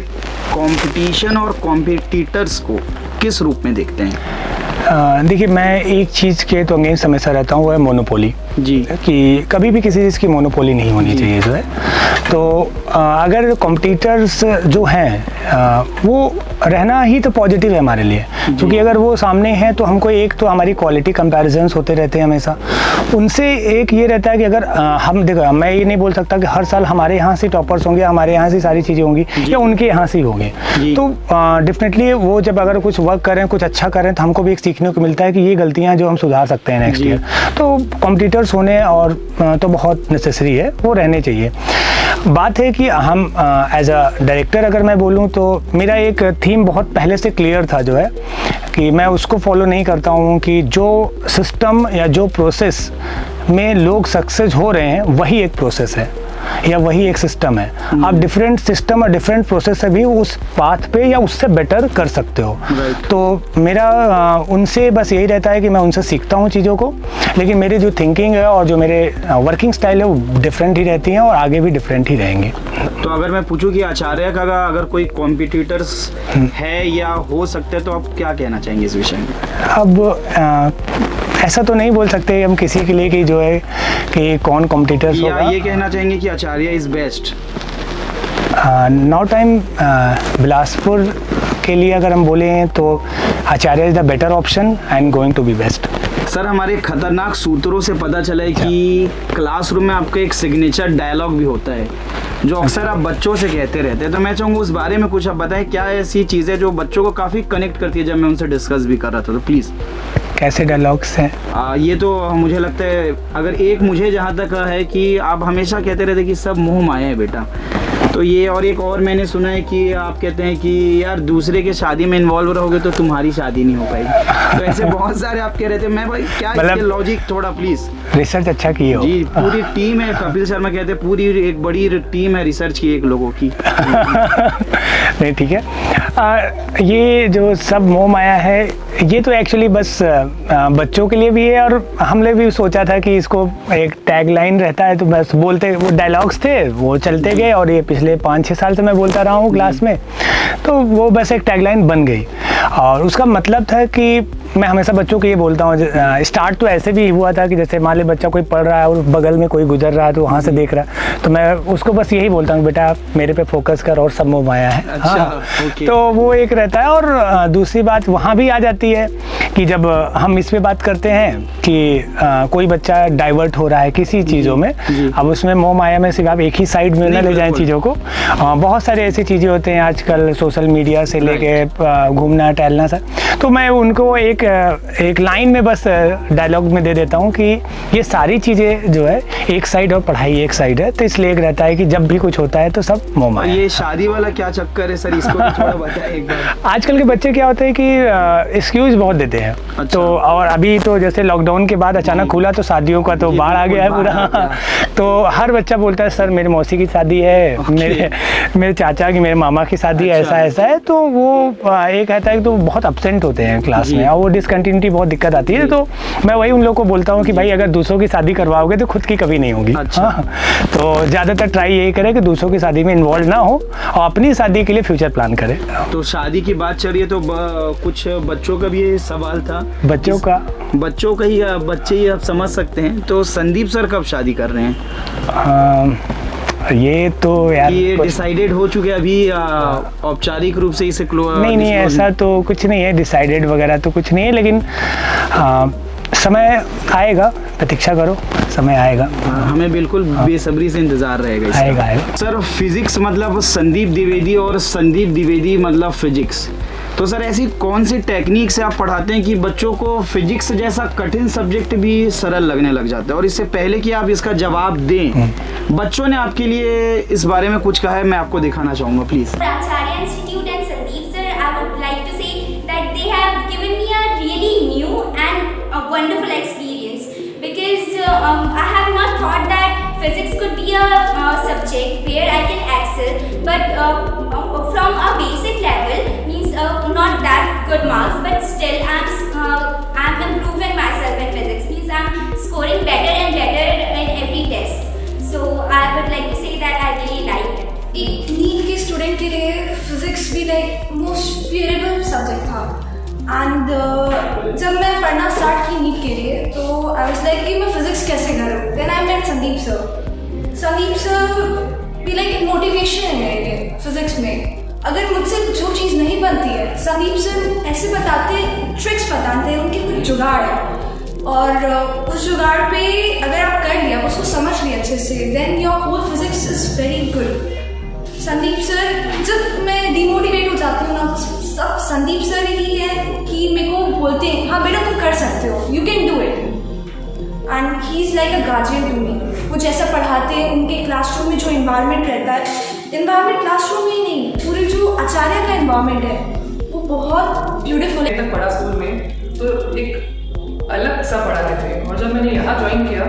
कंपटीशन और कॉम्पिटिटर्स को किस रूप में देखते हैं? देखिए, मैं एक चीज़ के तो अगेंस्ट हमेशा रहता हूँ, वो है मोनोपोली जी, कि कभी भी किसी चीज़ की मोनोपोली नहीं होनी चाहिए जो है। तो अगर कॉम्पिटिटर्स जो हैं वो रहना ही तो पॉजिटिव है हमारे लिए, क्योंकि अगर वो सामने हैं तो हमको एक तो हमारी क्वालिटी कंपैरिजन्स होते रहते हैं हमेशा, उनसे एक ये रहता है कि अगर हम देखो, मैं ये नहीं बोल सकता कि हर साल हमारे यहाँ से टॉपर्स होंगे, हमारे यहाँ से सारी चीज़ें होंगी या उनके यहाँ से होंगे, तो डेफिनेटली वो जब अगर कुछ वर्क करें, कुछ अच्छा करें, तो हमको भी एक सीखने को मिलता है कि ये गलतियाँ जो हम सुधार सकते हैं नेक्स्ट ईयर। तो कॉम्पिटिटर्स होने और तो बहुत नेसेसरी है, वो रहने चाहिए। बात है कि हम एज अ डायरेक्टर अगर मैं बोलूं तो मेरा एक थीम बहुत पहले से क्लियर था, जो है कि मैं उसको फॉलो नहीं करता हूं कि जो सिस्टम या जो प्रोसेस में लोग सक्सेस हो रहे हैं वही एक प्रोसेस है या वही एक सिस्टम है। आप डिफरेंट सिस्टम और डिफरेंट प्रोसेस से भी उस पाथ पे या उससे बेटर कर सकते हो। तो मेरा उनसे बस यही रहता है कि मैं उनसे सीखता हूँ चीज़ों को, लेकिन मेरी जो थिंकिंग है और जो मेरे वर्किंग स्टाइल है वो डिफरेंट ही रहती हैं और आगे भी डिफरेंट ही रहेंगे। तो अगर मैं पूछूं कि आचार्य का अगर कोई कॉम्पिटिटर्स है या हो सकते हैं, तो आप क्या कहना चाहेंगे इस विषय में? अब ऐसा तो नहीं बोल सकते हम किसी के लिए कि जो है कि कौन कॉम्पिटिटर्स होगा। ये कहना चाहेंगे कि Acharya is best? Now time Bilaspur के लिए अगर हम बोलें तो Acharya is the better option and going to be best. Sir, हमारे खतरनाक सूत्रों से पता चला है कि क्लासरूम में आपका एक सिग्नेचर डायलॉग भी होता है जो अक्सर आप बच्चों से कहते रहते हैं, तो मैं चाहूँगा उस बारे में कुछ आप बताएं। क्या ऐसी चीज़ें जो बच्चों को काफ़ी कनेक्ट करती है? जब मैं उनसे डिस्कस भी कर रहा था तो प्लीज़। कैसे डायलॉग्स हैं? ये तो मुझे लगता है, अगर एक मुझे जहाँ तक है कि आप हमेशा कहते रहते कि सब मोह माया है बेटा, तो ये और एक और मैंने सुना है कि आप कहते हैं कि यार दूसरे के शादी में इन्वॉल्व रहोगे तो तुम्हारी शादी नहीं हो पाएगी। तो ऐसे बहुत सारे आप कह रहे थे। मैं भाई क्या इसके लॉजिक थोड़ा प्लीज रिसर्च अच्छा की हो। जी, पूरी टीम है, कपिल शर्मा कहते हैं पूरी एक बड़ी टीम है रिसर्च की, एक लोगों की। नहीं ठीक है। ये जो सब मोह माया है ये तो एक्चुअली बस बच्चों के लिए भी है, और हमने भी सोचा था कि इसको एक टैगलाइन रहता है तो बस बोलते, वो डायलॉग्स थे वो चलते गए, और ये पिछले 5-6 साल से मैं बोलता रहा हूँ क्लास में, तो वो बस एक टैगलाइन बन गई। और उसका मतलब था कि मैं हमेशा बच्चों को ये बोलता हूँ, स्टार्ट तो ऐसे भी हुआ था कि जैसे मान लीजिए बच्चा कोई पढ़ रहा है और बगल में कोई गुजर रहा है तो वहाँ से देख रहा है, तो मैं उसको बस यही बोलता हूँ बेटा मेरे पे फोकस कर और सब मोह माया है। अच्छा, हाँ, ओके। तो वो एक रहता है। और दूसरी बात वहाँ भी आ जाती है कि जब हम इस पे बात करते हैं कि कोई बच्चा डाइवर्ट हो रहा है किसी चीज़ों में, अब उसमें मोह माया में सिर्फ आप एक ही साइड में न ले जाएं चीज़ों को। बहुत सारे ऐसी चीज़ें होते हैं आजकल सोशल मीडिया से लेके घूमना टहलना सा, तो मैं उनको एक लाइन में बस डायलॉग में दे देता हूँ कि ये सारी चीज़ें जो है एक साइड और पढ़ाई एक साइड है, तो इसलिए एक रहता है कि जब भी कुछ होता है तो सब मोह माया। ये शादी वाला क्या चक्कर है सर, इसको भी थोड़ा बताएं एक बार। आजकल के बच्चे क्या होते हैं कि एक्सक्यूज बहुत देते हैं। अच्छा। तो और अभी तो जैसे लॉकडाउन के बाद अचानक खुला तो शादियों का तो बाढ़ आ गया है पूरा। तो हर बच्चा बोलता है सर मेरे मौसी की शादी है, मेरे चाचा की, मेरे मामा की शादी है, ऐसा है। तो वो एक कहता है कि तो बहुत अपसेंट होते हैं क्लास में, और वो डिसकंटिन्यूटी बहुत दिक्कत आती है। तो मैं वही उन लोगों को बोलता हूँ कि भाई अगर दूसरों की शादी करवाओगे तो खुद की कभी नहीं होगी। अच्छा। हाँ, तो ज़्यादातर ट्राई यही करें कि दूसरों की शादी में इन्वॉल्व ना हो और अपनी शादी के लिए फ्यूचर प्लान करें। तो शादी की बात चल रही है तो कुछ बच्चों का भी ये सवाल था। बच्चों का ही बच्चे ही आप समझ सकते हैं। तो संदीप सर कब शादी कर रहे हैं? ये तो यार ये डिसाइडेड हो चुके हैं अभी औपचारिक रूप से इसे नहीं ऐसा तो कुछ नहीं है, डिसाइडेड वगैरह तो कुछ नहीं है, लेकिन समय आएगा, प्रतीक्षा करो, समय आएगा। हमें बिल्कुल बेसब्री से इंतजार रहेगा इसका। आएगा। सर फिजिक्स मतलब संदीप द्विवेदी और संदीप द्विवेदी मतलब फिजिक्स, तो सर ऐसी कौन सी टेक्निक से आप पढ़ाते हैं कि बच्चों को फिजिक्स जैसा कठिन सब्जेक्ट भी सरल लगने लग जाता है? और इससे पहले कि आप इसका जवाब दें, बच्चों ने आपके लिए इस बारे में कुछ कहा है, मैं आपको दिखाना चाहूँगा please. Acharya Institute and Sandeep sir, I would like to say that they have given me a really new and a wonderful experience, because I have not thought that physics could be a subject where I can excel, but from a basic level, means not that good marks, but still I'm improving myself in physics, means I'm scoring better and better in every test. So I would like to say that I really like it. एक NEET के student के लिए physics भी like most फियरेबल subject था, and जब मैं पढ़ना start की नीट के लिए तो आई वाज लाइक कि मैं फिजिक्स कैसे करूँ। Then I met Sandeep sir भी लाइक एक मोटिवेशन है मेरे लिए फिजिक्स में। अगर मुझसे जो चीज़ नहीं बनती है, संदीप सर ऐसे बताते, ट्रिक्स बताते हैं, उनके कुछ जुगाड़ है, और उस जुगाड़ पे अगर आप कर लिया, उसको समझ लिया अच्छे से, then your whole physics is very good. Sandeep sir, जब मैं डिमोटिवेट हो जाती हूँ ना, तो सब संदीप सर ही है कि मेरे को बोलते हैं हाँ बेटा तुम कर सकते हो, you can do it, and he is like a guardian to me. वो जैसा पढ़ाते हैं, उनके क्लासरूम में जो इन्वायरमेंट रहता है, इन्वायरमेंट क्लासरूम में ही नहीं, पूरे जो आचार्य का इन्वायरमेंट है वो बहुत ब्यूटीफुल है। तक पढ़ा स्कूल में तो एक अलग सा पढ़ाते थे, और जब मैंने यहाँ ज्वाइन किया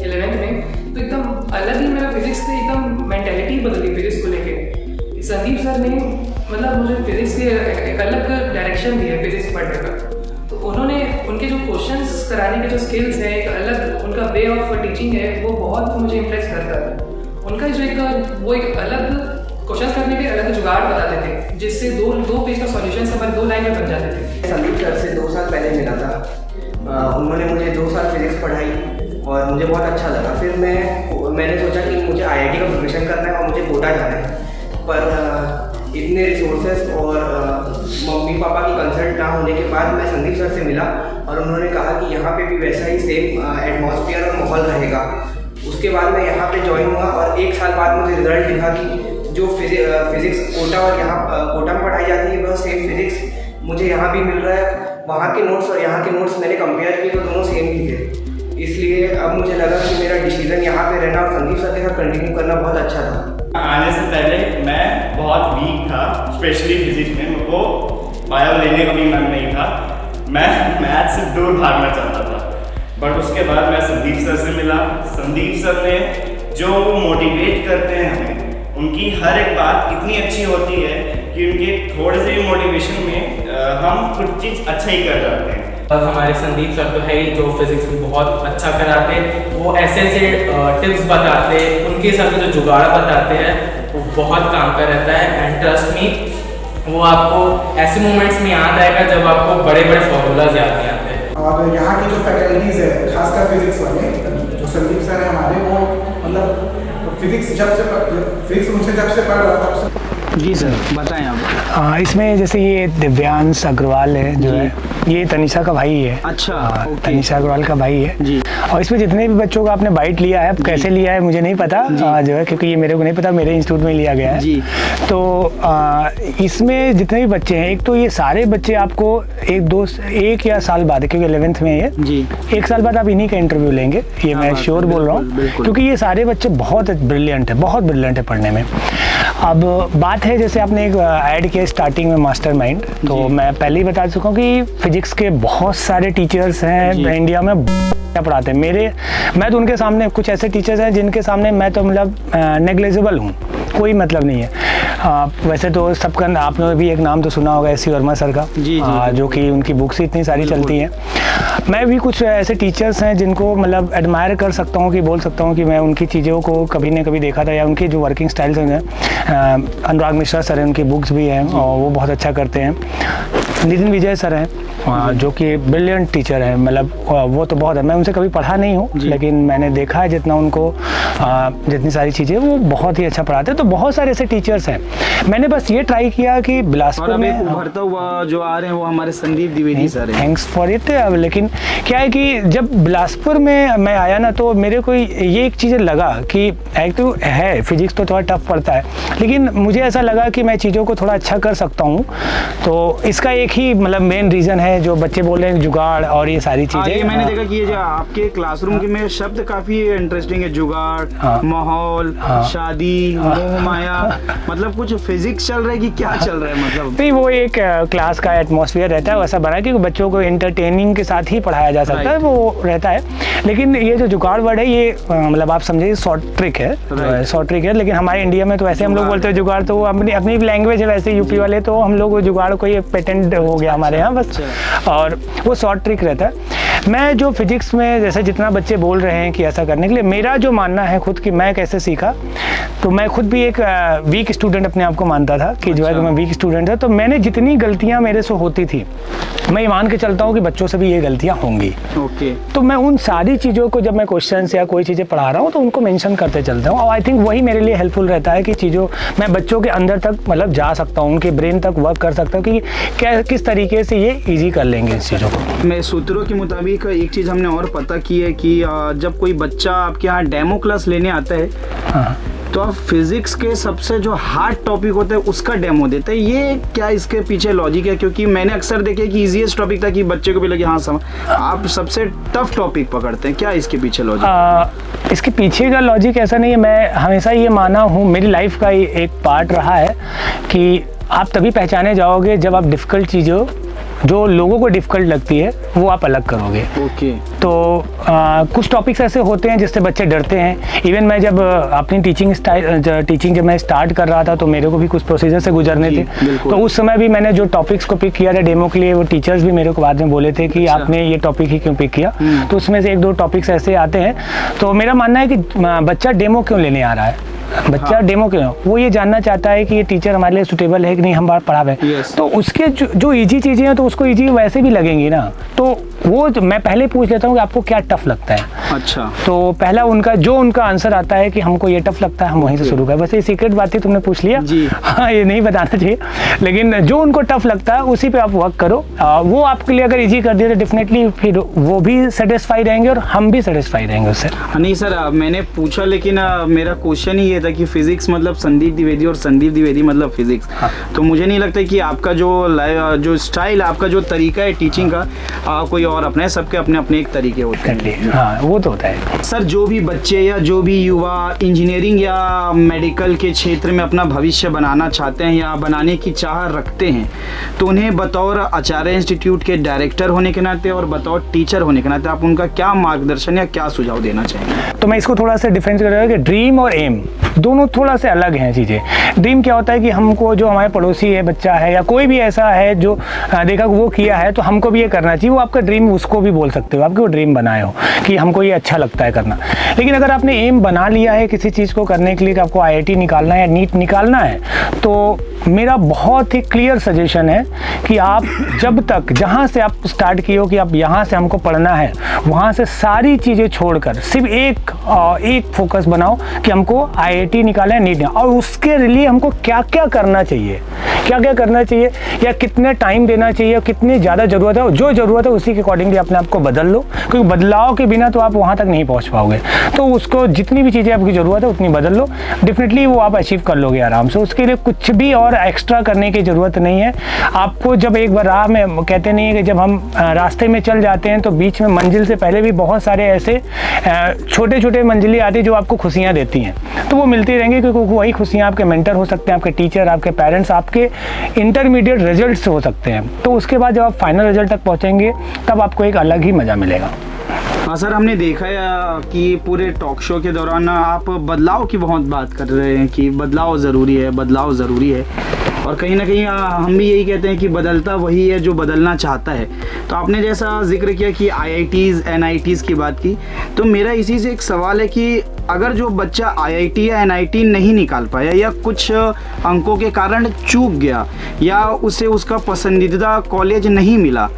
11th में तो एकदम अलग ही मेरा फिजिक्स से एकदम मेंटेलिटी बदली फिजिक्स को लेके। संदीप सर ने मतलब मुझे फिजिक्स के एक अलग डायरेक्शन दिया फिजिक्स पढ़ने का। तो उन्होंने उनके जो क्वेश्चंस कराने के जो स्किल्स है, एक अलग उनका वे ऑफ टीचिंग है, वो बहुत मुझे इम्प्रेस करता है। उनका जो एक अलग क्वेश्चन करने के अलग जुगाड़ बताते थे, जिससे दो पेज का सॉल्यूशन हमारे 2 लाइन में बन जाते थे। संदीप सर से 2 साल पहले मिला था, उन्होंने मुझे 2 साल फिजिक्स पढ़ाई और मुझे बहुत अच्छा लगा। फिर मैंने सोचा कि मुझे IIT का प्रिपरेशन करना है और मुझे कोटा जाना है, पर इतने रिसोर्सेज और मम्मी पापा की कंसल्ट ना होने के बाद मैं संदीप सर से मिला, और उन्होंने कहा कि यहाँ पे भी वैसा ही सेम एटमॉस्फेयर और माहौल रहेगा। उसके बाद मैं यहाँ पे ज्वाइन हुआ, और 1 साल बाद मुझे रिजल्ट दिखा कि जो फिजिक्स कोटा और यहाँ कोटा में पढ़ाई जाती है वह सेम फिजिक्स मुझे यहाँ भी मिल रहा है। वहाँ के नोट्स और यहाँ के नोट्स मैंने कंपेयर किए तो दोनों सेम ही थे। इसलिए अब मुझे लगा कि मेरा डिसीजन यहाँ पे रहना और संदीप सर के साथ कंटिन्यू करना बहुत अच्छा था। आने से पहले मैं बहुत वीक था, स्पेशली फिजिक्स में। मेरे को बायो लेने का भी मन नहीं था, मैं मैथ से दूर भागना चाहता था। बट उसके बाद मैं संदीप सर से मिला। संदीप सर ने जो मोटिवेट करते हैं हमें, उनकी हर एक बात इतनी अच्छी होती है कि उनके थोड़े से भी मोटिवेशन में हम कुछ चीज़ अच्छा ही कर जाते हैं। और हमारे संदीप सर तो है ही, जो फिजिक्स में बहुत अच्छा कराते, वो ऐसे ऐसे टिप्स बताते, उनके हिसाब से जो जुगाड़ बताते हैं वो बहुत काम का रहता है। एंड ट्रस्ट मी, वो आपको ऐसे मोमेंट्स में याद आएगा जब आपको बड़े बड़े फॉर्मूलाज याद नहीं आते। और यहाँ के जो फैकल्टीज़ है, खासकर फिजिक्स वाले, जो संदीप सर है हमारे, वो मतलब फिजिक्स उनसे जब से पढ़ रहा था। जी सर, बताएं आप। इसमें जैसे ये दिव्यांश अग्रवाल है जो है, ये तनिषा का भाई है। अच्छा, तनिषा अग्रवाल का भाई है जी। और इसमें जितने भी बच्चों का आपने बाइट लिया है, कैसे लिया है मुझे नहीं पता जो है, क्योंकि ये मेरे को नहीं पता, मेरे इंस्टीट्यूट में लिया गया है जी। तो इसमें जितने भी बच्चे हैं, एक तो ये सारे बच्चे आपको एक या साल बाद, क्योंकि 11th में है जी, 1 साल बाद आप इन्हीं का इंटरव्यू लेंगे, ये मैं श्योर बोल रहा हूँ, क्योंकि ये सारे बच्चे बहुत ब्रिलियंट है, बहुत ब्रिलियंट है पढ़ने में। अब बात है, जैसे आपने एक ऐड किया स्टार्टिंग में मास्टरमाइंड, तो मैं पहले ही बता चुका हूँ कि फिजिक्स के बहुत सारे टीचर्स हैं इंडिया में, पढ़ाते हैं। मैं तो उनके सामने, कुछ ऐसे टीचर्स हैं जिनके सामने मैं तो मतलब नेग्लिजिबल हूँ, कोई मतलब नहीं है। वैसे तो सबका, आपने भी एक नाम तो सुना होगा, एस सी वर्मा सर का, जो कि उनकी बुक्स ही इतनी सारी चलती हैं। मैं भी कुछ ऐसे टीचर्स हैं जिनको मतलब एडमायर कर सकता हूँ, कि बोल सकता हूँ कि मैं उनकी चीज़ों को कभी न कभी देखा था, या उनकी जो वर्किंग स्टाइल्स हैं। अनुराग मिश्रा सर हैं, उनकी बुक्स भी हैं और वो बहुत अच्छा करते हैं। नितिन विजय सर हैं, जो कि ब्रिलियंट टीचर है, मतलब वो तो बहुत है। मैं उनसे कभी पढ़ा नहीं हूँ, लेकिन मैंने देखा है जितना उनको, जितनी सारी चीज़ें, वो बहुत ही अच्छा पढ़ाते हैं। तो बहुत सारे ऐसे टीचर्स हैं। मैंने बस ये ट्राई किया कि बिलासपुर में उभरता हुआ जो आ रहे हैं वो हमारे संदीप द्विवेदी सर हैं। Thanks for it. लेकिन क्या है कि जब बिलासपुर में मैं आया ना, तो मेरे को ये एक चीज़ लगा कि एक तो है फिजिक्स तो थोड़ा टफ पड़ता है, लेकिन मुझे ऐसा लगा कि मैं चीज़ों को थोड़ा अच्छा कर सकता हूँ। तो इसका एक ही मतलब मेन रीज़न है, जो बच्चे बोल रहे हैं जुगाड़ और ये सारी चीज़ें। ये मैंने देखा कि ये जो आपके क्लासरूम के में शब्द काफ़ी इंटरेस्टिंग है, जुगाड़, माहौल, शादी, मोह माया, मतलब कुछ फिजिक्स चल रहा है कि क्या चल रहा है? मतलब नहीं, वो एक क्लास का एटमॉस्फेयर रहता है, वैसा बना है कि बच्चों को एंटरटेनिंग के साथ ही पढ़ाया जा सकता है, वो रहता है। लेकिन ये जो जुगाड़ वर्ड है, ये मतलब आप समझिए शॉर्ट ट्रिक है, शॉर्ट ट्रिक है। लेकिन हमारे इंडिया में तो ऐसे हम लोग बोलते हैं जुगाड़, तो अपनी लैंग्वेज है, वैसे यूपी वाले तो हम लोग जुगाड़ को ये पेटेंट हो गया हमारे यहाँ बस, और वो शॉर्ट ट्रिक रहता है। मैं जो फिजिक्स में जैसे जितना बच्चे बोल रहे हैं कि ऐसा करने के लिए, मेरा जो मानना है खुद कि मैं कैसे सीखा, तो मैं खुद भी एक वीक स्टूडेंट अपने आप को मानता था कि जो है कि मैं वीक स्टूडेंट था। तो मैंने जितनी गलतियां मेरे से होती थी, मैं मान के चलता हूँ कि बच्चों से भी ये गलतियां होंगी। तो मैं उन सारी चीज़ों को, जब मैं क्वेश्चन या कोई चीज़ें पढ़ा रहा हूँ, तो उनको मेंशन करते चलता हूँ। और आई थिंक वही मेरे लिए हेल्पफुल रहता है कि चीज़ों मैं बच्चों के अंदर तक मतलब जा सकता हूँ, उनके ब्रेन तक वर्क कर सकता हूँ कि किस तरीके से ये ईजी कर लेंगे इस चीज़ों को। मैं सूत्रों के मुताबिक एक चीज़ हमने और पता की है कि जब कोई बच्चा आपके यहाँ डेमो क्लास लेने आता है, तो आप फिजिक्स के सबसे जो हार्ड टॉपिक होता है उसका डेमो देते हैं। ये क्या इसके पीछे लॉजिक है? क्योंकि मैंने अक्सर देखे कि इजीएस्ट टॉपिक था कि बच्चे को भी लगे हाँ समझ, आप सबसे टफ टॉपिक पकड़ते हैं, क्या इसके पीछे लॉजिक? इसके पीछे का लॉजिक ऐसा नहीं है। मैं हमेशा ये माना हूँ, मेरी लाइफ का एक पार्ट रहा है कि आप तभी पहचाने जाओगे जब आप डिफ़िकल्ट चीज़ों, जो लोगों को डिफ़िकल्ट लगती है, वो आप अलग करोगे। तो कुछ टॉपिक्स ऐसे होते हैं जिससे बच्चे डरते हैं। इवन मैं जब अपनी टीचिंग जब मैं स्टार्ट कर रहा था, तो मेरे को भी कुछ प्रोसीजर से गुजरने थे। तो उस समय भी मैंने जो टॉपिक्स को पिक किया था डेमो के लिए, वो टीचर्स भी मेरे को बाद में बोले थे कि आपने ये टॉपिक ही क्यों पिक किया। तो उसमें से 1-2 टॉपिक्स ऐसे आते हैं। तो मेरा मानना है कि बच्चा डेमो क्यों लेने आ रहा है, बच्चा डेमो क्यों, वो ये जानना चाहता है कि ये टीचर हमारे लिए सुटेबल है कि नहीं, हम बार पढ़ा रहे। तो उसके जो इजी चीज़ें हैं, तो उसको इजी वैसे भी लगेंगी ना। तो वो मैं पहले पूछ लेता हूँ कि आपको क्या टफ लगता है। अच्छा, तो पहला उनका आंसर आता है कि हमको ये टफ लगता है, हम वहीं से शुरू करें। वैसे सीक्रेट बात ही तुमने पूछ लिया जी। हाँ, ये नहीं बताना चाहिए, लेकिन जो उनको टफ लगता है उसी पे आप वर्क करो। वो आपके लिए अगर इजी कर दिया तो डेफिनेटली फिर वो भी सेटिस्फाई रहेंगे और हम भी सेटिस्फाई रहेंगे उससे। नहीं सर, मैंने पूछा, लेकिन मेरा क्वेश्चन ही ये था कि फिजिक्स मतलब संदीप द्विवेदी और संदीप द्विवेदी मतलब फिजिक्स। तो मुझे नहीं लगता कि आपका जो स्टाइल, आपका जो तरीका है टीचिंग का कोई और अपना है, सबके अपने अपने एक तरीके होते हैं। हाँ, वो तो होता है सर। जो भी बच्चे या जो भी युवा इंजीनियरिंग या मेडिकल के क्षेत्र में अपना भविष्य बनाना चाहते हैं या बनाने की चाह रखते हैं, तो उन्हें बतौर आचार्य इंस्टीट्यूट के डायरेक्टर होने के नाते और बतौर टीचर होने के नाते आप उनका क्या मार्गदर्शन या क्या सुझाव देना चाहेंगे? तो मैं इसको थोड़ा सा डिफरेंस करूँगा कि ड्रीम और एम दोनों थोड़ा से अलग हैं चीज़ें। ड्रीम क्या होता है कि हमको, जो हमारे पड़ोसी है, बच्चा है या कोई भी ऐसा है जो देखा वो किया है तो हमको भी ये करना चाहिए, वो आपका ड्रीम, उसको भी बोल सकते हो, आपके वो ड्रीम बनाए हो कि हमको ये अच्छा लगता है करना। लेकिन अगर आपने एम बना लिया है किसी चीज़ को करने के लिए कि आपको IIT निकालना है या नीट निकालना है, तो मेरा बहुत ही क्लियर सजेशन है कि आप जब तक जहाँ से आप स्टार्ट किए हो कि आप यहाँ से हमको पढ़ना है, वहाँ से सारी चीज़ें छोड़कर सिर्फ एक फोकस बनाओ कि हमको IIT निकालना है, नीट निकालना, और उसके लिए हमको क्या क्या करना चाहिए, क्या क्या करना चाहिए या कितने टाइम देना चाहिए, कितनी ज़्यादा ज़रूरत है, जो ज़रूरत है उसी के अकॉर्डिंगली अपने आप को बदल लो, क्योंकि बदलाव के बिना तो आप वहाँ तक नहीं पहुँच पाओगे। तो उसको जितनी भी चीज़ें आपकी ज़रूरत है उतनी बदल लो, डेफिनेटली वो आप अचीव कर लोगे आराम से। उसके लिए कुछ भी और एक्स्ट्रा करने की ज़रूरत नहीं है आपको। जब एक बार राह में, कहते नहीं है कि जब हम रास्ते में चल जाते हैं तो बीच में मंजिल से पहले भी बहुत सारे ऐसे छोटे छोटे मंजिलें आती हैं जो आपको खुशियाँ देती हैं, तो वो मिलती रहेंगी, क्योंकि वही खुशियाँ आपके मेंटर हो सकते हैं, आपके टीचर, आपके पेरेंट्स, आपके इंटरमीडिएट रिजल्ट्स हो सकते हैं। तो उसके बाद जब आप फाइनल रिजल्ट तक पहुँचेंगे तब आपको एक अलग ही मज़ा मिलेगा। हाँ सर, हमने देखा है कि पूरे टॉक शो के दौरान आप बदलाव की बहुत बात कर रहे हैं कि बदलाव ज़रूरी है, बदलाव ज़रूरी है, और कहीं ना कहीं हम भी यही कहते हैं कि बदलता वही है जो बदलना चाहता है। तो आपने जैसा जिक्र किया कि IITs NITs की बात की, तो मेरा इसी से एक सवाल है कि अगर जो बच्चा IIT या NIT नहीं निकाल पाया या कुछ अंकों के कारण चूक गया या उसे उसका पसंदीदा कॉलेज नहीं मिला,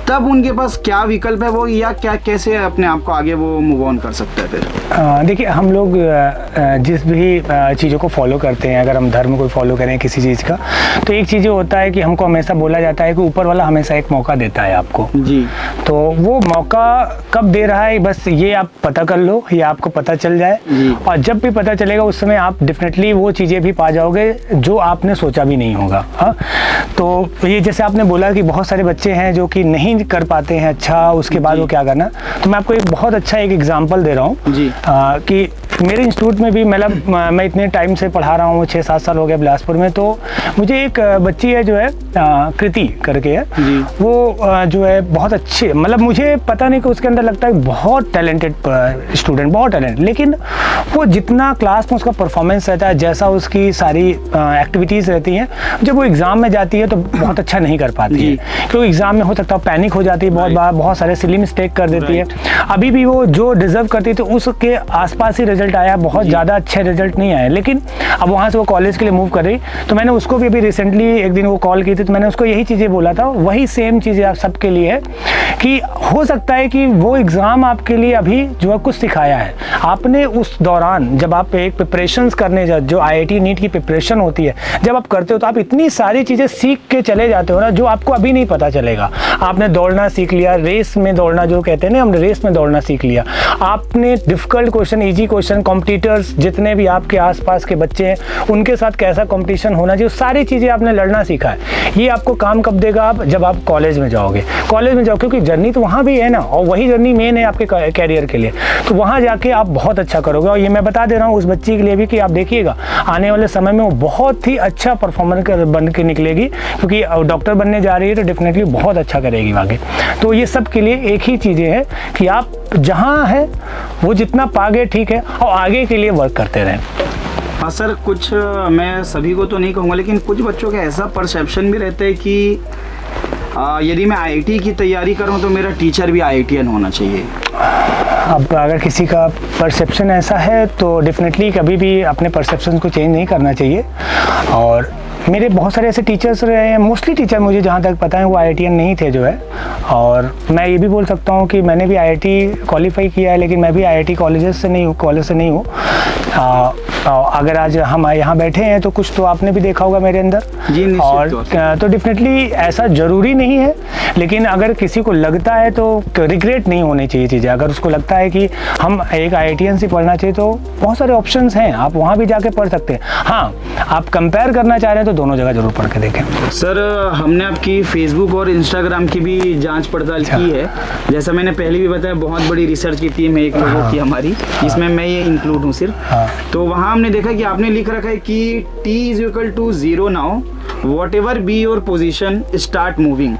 तब उनके पास क्या विकल्प है वो, या क्या कैसे अपने आप को आगे वो मूव ऑन कर सकता है फिर? देखिए, हम लोग जिस भी चीज़ों को फॉलो करते हैं, अगर हम धर्म को फॉलो करें किसी चीज़ का, तो एक चीज़ होता है कि हमको हमेशा बोला जाता है कि ऊपर वाला हमेशा एक मौका देता है आपको जी। तो वो मौका कब दे रहा है बस ये आप पता कर लो, ये आपको पता चल जाए, और जब भी पता चलेगा उस समय आप डेफिनेटली वो चीज़ें भी पा जाओगे जो आपने सोचा भी नहीं होगा। हाँ, तो ये जैसे आपने बोला कि बहुत सारे बच्चे हैं जो कि नहीं कर पाते हैं, अच्छा उसके बाद वो क्या करना, तो मैं आपको एक बहुत अच्छा एक एग्जांपल दे रहा हूँ जी। कि मेरे इंस्टीट्यूट में भी मतलब मैं इतने टाइम से पढ़ा रहा हूँ, 6-7 साल हो गए बिलासपुर में, तो मुझे एक बच्ची है जो है कृति करके है, वो जो है बहुत अच्छी, मतलब मुझे पता नहीं कि उसके अंदर लगता है बहुत टैलेंटेड स्टूडेंट, बहुत टैलेंट, लेकिन वो जितना क्लास में उसका परफॉर्मेंस रहता है, जैसा उसकी सारी एक्टिविटीज़ रहती हैं, जब वो एग्ज़ाम में जाती है तो बहुत अच्छा नहीं कर पाती है, क्योंकि एग्ज़ाम में हो सकता है पैनिक हो जाती है बहुत बार, बहुत सारे सिली मिस्टेक कर देती है। अभी भी वो जो डिजर्व करती थी उसके आसपास ही रिजल्ट आया, बहुत ज़्यादा अच्छे रिजल्ट नहीं आए, लेकिन अब वहाँ से वो कॉलेज के लिए मूव कर रही। तो मैंने उसको भी अभी रिसेंटली एक दिन वो कॉल की थी, तो मैंने उसको यही चीज़ें बोला था, वही सेम चीज़ें आप सबके लिए है कि हो सकता है कि वो एग्ज़ाम आपके लिए अभी जो है कुछ सिखाया है, आपने उस दौरान जब आप एक प्रिपरेशंस करने जो IIT नीट की प्रिपरेशन होती है जब आप करते हो, तो आप इतनी सारी चीज़ें सीख के चले जाते हो ना, जो आपको अभी नहीं पता चलेगा। आपने दौड़ना सीख लिया, रेस में दौड़ना जो कहते हैं ना, हमने रेस में दौड़ना सीख लिया, आपने difficult question, easy question, competitors जितने भी आपके आसपास के बच्चे हैं उनके साथ कैसा कंपटीशन होना चाहिए, सारी चीज़ें आपने लड़ना सीखा है। ये आपको काम कब देगा? आप जब आप कॉलेज में जाओगे, कॉलेज में जाओ, क्योंकि जर्नी तो वहाँ भी है ना, और वही जर्नी मेन है आपके कैरियर के लिए, तो वहाँ जाके आप बहुत अच्छा करोगे। और ये मैं बता दे रहा हूँ उस बच्ची के लिए भी कि आप देखिएगा आने वाले समय में वो बहुत ही अच्छा परफॉर्मर बन के निकलेगी, क्योंकि डॉक्टर बनने जा रही है तो डेफिनेटली बहुत अच्छा करेगी आगे। तो ये सब के लिए एक ही चीज़ें हैं कि आप जहाँ हैं वो जितना पा गए ठीक है, और आगे के लिए वर्क करते रहें। हाँ सर, कुछ मैं सभी को तो नहीं कहूँगा, लेकिन कुछ बच्चों का ऐसा परसेप्शन भी रहता है कि यदि मैं IIT की तैयारी करूँ तो मेरा टीचर भी IITian होना चाहिए। अब अगर किसी का परसेप्शन ऐसा है तो डेफिनेटली कभी भी अपने परसेप्शन को चेंज नहीं करना चाहिए। और मेरे बहुत सारे ऐसे टीचर्स रहे हैं, मोस्टली टीचर मुझे जहाँ तक पता है वो IITian नहीं थे जो है। और मैं ये भी बोल सकता हूँ कि मैंने भी IIT क्वालिफाई किया है, लेकिन मैं भी IIT कॉलेज से नहीं हूँ। अगर आज हम यहाँ बैठे हैं तो कुछ तो आपने भी देखा होगा मेरे अंदर जी, निश्चित और तौर से। तो डेफिनेटली ऐसा ज़रूरी नहीं है, लेकिन अगर किसी को लगता है तो रिग्रेट नहीं होनी चाहिए चीज़ें। अगर उसको लगता है कि हम एक IITian से पढ़ना चाहिए तो बहुत सारे ऑप्शंस हैं, आप वहाँ भी जाके पढ़ सकते हैं। हाँ, आप कंपेयर करना चाह रहे हैं तो दोनों जगह जरूर पढ़ के देखें। सर हमने आपकी फेसबुक और इंस्टाग्राम की भी जांच पड़ताल की है। जैसा मैंने पहले भी बताया, बहुत बड़ी रिसर्च की टीम है एक लोगों की हमारी, जिसमें मैं ये इंक्लूड हूँ सिर्फ। तो वहाँ हमने देखा कि आपने लिख रखा है कि T=0 now, what ever be your position start moving.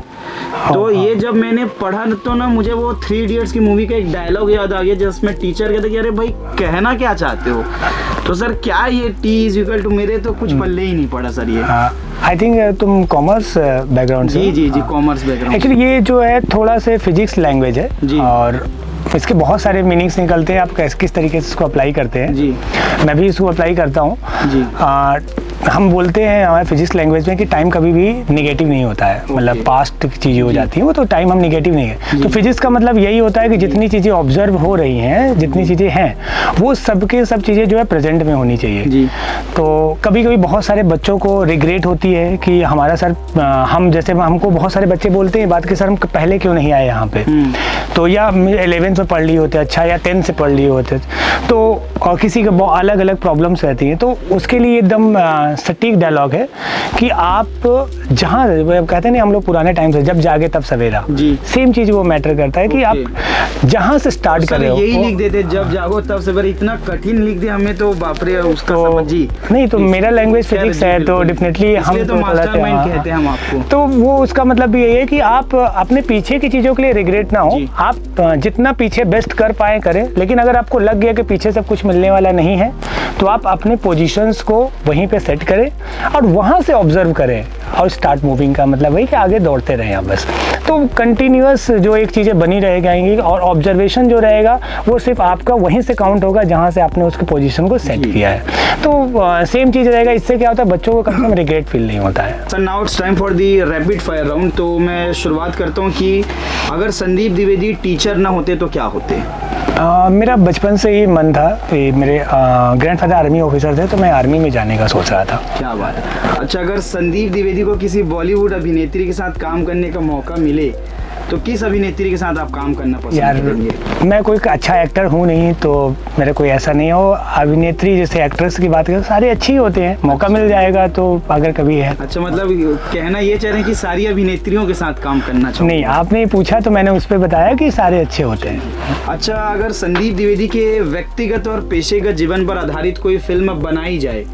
तो ये जब मैंने पढ़ा तो ना, मुझे वो 3 इडियट्स की मूवी का एक डायलॉग याद आ गया, जिसमें टीचर कहते कि अरे भाई कहना क्या चाहते हो। तो सर क्या ये T=, मेरे तो कुछ पल्ले ही नहीं पड़ा सर ये। आई थिंक तुम कॉमर्स बैकग्राउंड से? जी कॉमर्स बैकग्राउंड। एक्चुअली ये जो है थोड़ा से फिजिक्स लैंग्वेज है जी, और इसके बहुत सारे मीनिंग्स निकलते हैं। आप किस तरीके से इसको अप्लाई करते हैं जी, मैं भी इसको अप्लाई करता हूँ जी। हम बोलते हैं हमारे फिजिक्स लैंग्वेज में कि टाइम कभी भी निगेटिव नहीं होता है, मतलब पास्ट की चीज़ें हो जाती हैं वो, तो टाइम हम निगेटिव नहीं है। तो फिजिक्स का मतलब यही होता है कि जितनी चीज़ें ऑब्जर्व हो रही हैं, जितनी चीज़ें हैं, वो सब चीज़ें जो है प्रेजेंट में होनी चाहिए जी। तो कभी कभी बहुत सारे बच्चों को रिग्रेट होती है कि हमारा सर, हम जैसे हमको बहुत सारे बच्चे बोलते हैं बात कि सर हम पहले क्यों नहीं आए यहाँ पे, तो या 11th में पढ़ लिए होते अच्छा, या 10th से पढ़ लिए होते, तो और किसी के बहुत अलग अलग प्रॉब्लम्स रहती हैं। तो उसके लिए एकदम सटीक डायलॉग है कि आप जहाँ कहते हैं हम लोग पुराने टाइम से जब जागे तब सवेरा जी, सेम चीज़ वो मैटर करता है कि आप जहाँ से स्टार्ट कर रहे हो। यही लिख देते जब जागो तब सवेरा, इतना कठिन लिख दिया हमें तो बाप रे उसका समझ जी नहीं। तो मेरा लैंग्वेज फिजिक्स है तो डेफिनेटली हम तो मास्टरमाइंड कहते हैं हम आपको। तो वो उसका मतलब ये है कि आप अपने पीछे की चीज़ों के लिए रिग्रेट ना हो, आप जितना पीछे बेस्ट कर पाए करें, लेकिन अगर आपको लग गया कि पीछे सब कुछ मिलने वाला नहीं है तो आप अपने पोजीशंस को वहीं पे सेट करें और वहाँ से ऑब्जर्व करें और स्टार्ट मूविंग का मतलब वही कि आगे दौड़ते रहें आप बस। तो कंटिन्यूअस जो एक चीज़ें बनी रह जाएंगी और ऑब्जर्वेशन जो रहेगा वो सिर्फ आपका वहीं से काउंट होगा जहाँ से आपने उसके पोजीशन को सेट किया है। तो सेम चीज़ रहेगा। इससे क्या होता है, बच्चों को कम से कम रिग्रेट फील नहीं होता है। Sir now it's time for the rapid fire round. तो मैं शुरुआत करता हूँ कि अगर संदीप द्विवेदी टीचर ना होते तो क्या होते? मेरा बचपन से ही मन था कि मेरे ग्रैंडफादर आर्मी ऑफिसर थे तो मैं आर्मी में जाने का सोच रहा था। क्या बात है। अच्छा, अगर संदीप द्विवेदी को किसी बॉलीवुड अभिनेत्री के साथ काम करने का मौका मिले तो किस अभिनेत्री के साथ आप काम करना पसंद करेंगे? मैं कोई अच्छा एक्टर हूँ नहीं तो मेरा कोई ऐसा नहीं हो। अभिनेत्री जैसे एक्ट्रेस की बात करें सारे अच्छी होते हैं, मौका मिल जाएगा तो अगर कभी है। अच्छा, मतलब कहना ये चाह रहे हैं कि सारी अभिनेत्रियों के साथ काम करना चाहिए? नहीं, आपने पूछा तो मैंने उस पर बताया कि सारे अच्छे होते हैं। अच्छा, अगर संदीप द्विवेदी के व्यक्तिगत और पेशेगत जीवन पर आधारित कोई फिल्म बनाई जाए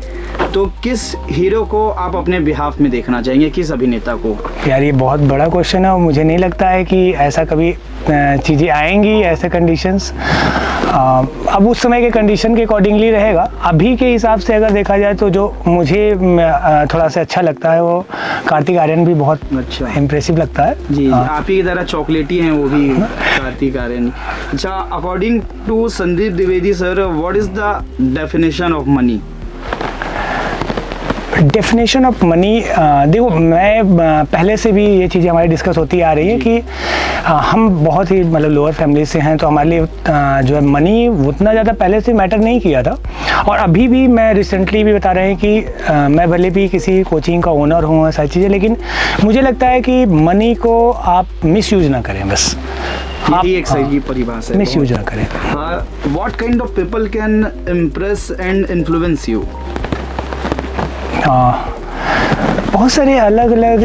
तो किस हीरो को आप अपने बिहाफ में देखना चाहेंगे, किस अभिनेता को? यार ये बहुत बड़ा क्वेश्चन है और मुझे नहीं लगता है कि ऐसा कभी चीज़ें आएंगी, ऐसे कंडीशंस। अब उस समय के कंडीशन के अकॉर्डिंगली रहेगा। अभी के हिसाब से अगर देखा जाए तो जो मुझे थोड़ा सा अच्छा लगता है वो कार्तिक आर्यन भी बहुत अच्छा इम्प्रेसिव लगता है जी। आप ही की तरह चॉकलेटी हैं वो भी कार्तिक आर्यन। अच्छा, according to Sandeep Dwivedi sir, what is the definition of money? Definition of money, देखो मैं पहले से भी ये चीज़ें हमारी डिस्कस होती आ रही है कि हम बहुत ही मतलब लोअर फैमिली से हैं तो हमारे लिए जो है मनी उतना ज़्यादा पहले से मैटर नहीं किया था। और अभी भी मैं रिसेंटली भी बता रहे हैं कि मैं भले भी किसी कोचिंग का ओनर हूँ सारी चीज़ें, लेकिन मुझे लगता है कि मनी को आप मिस यूज़ ना करें बस। यही एक सही परिभाषा है, मिस यूज़ ना करें। What kind of people can impress and influence you? बहुत सारे अलग अलग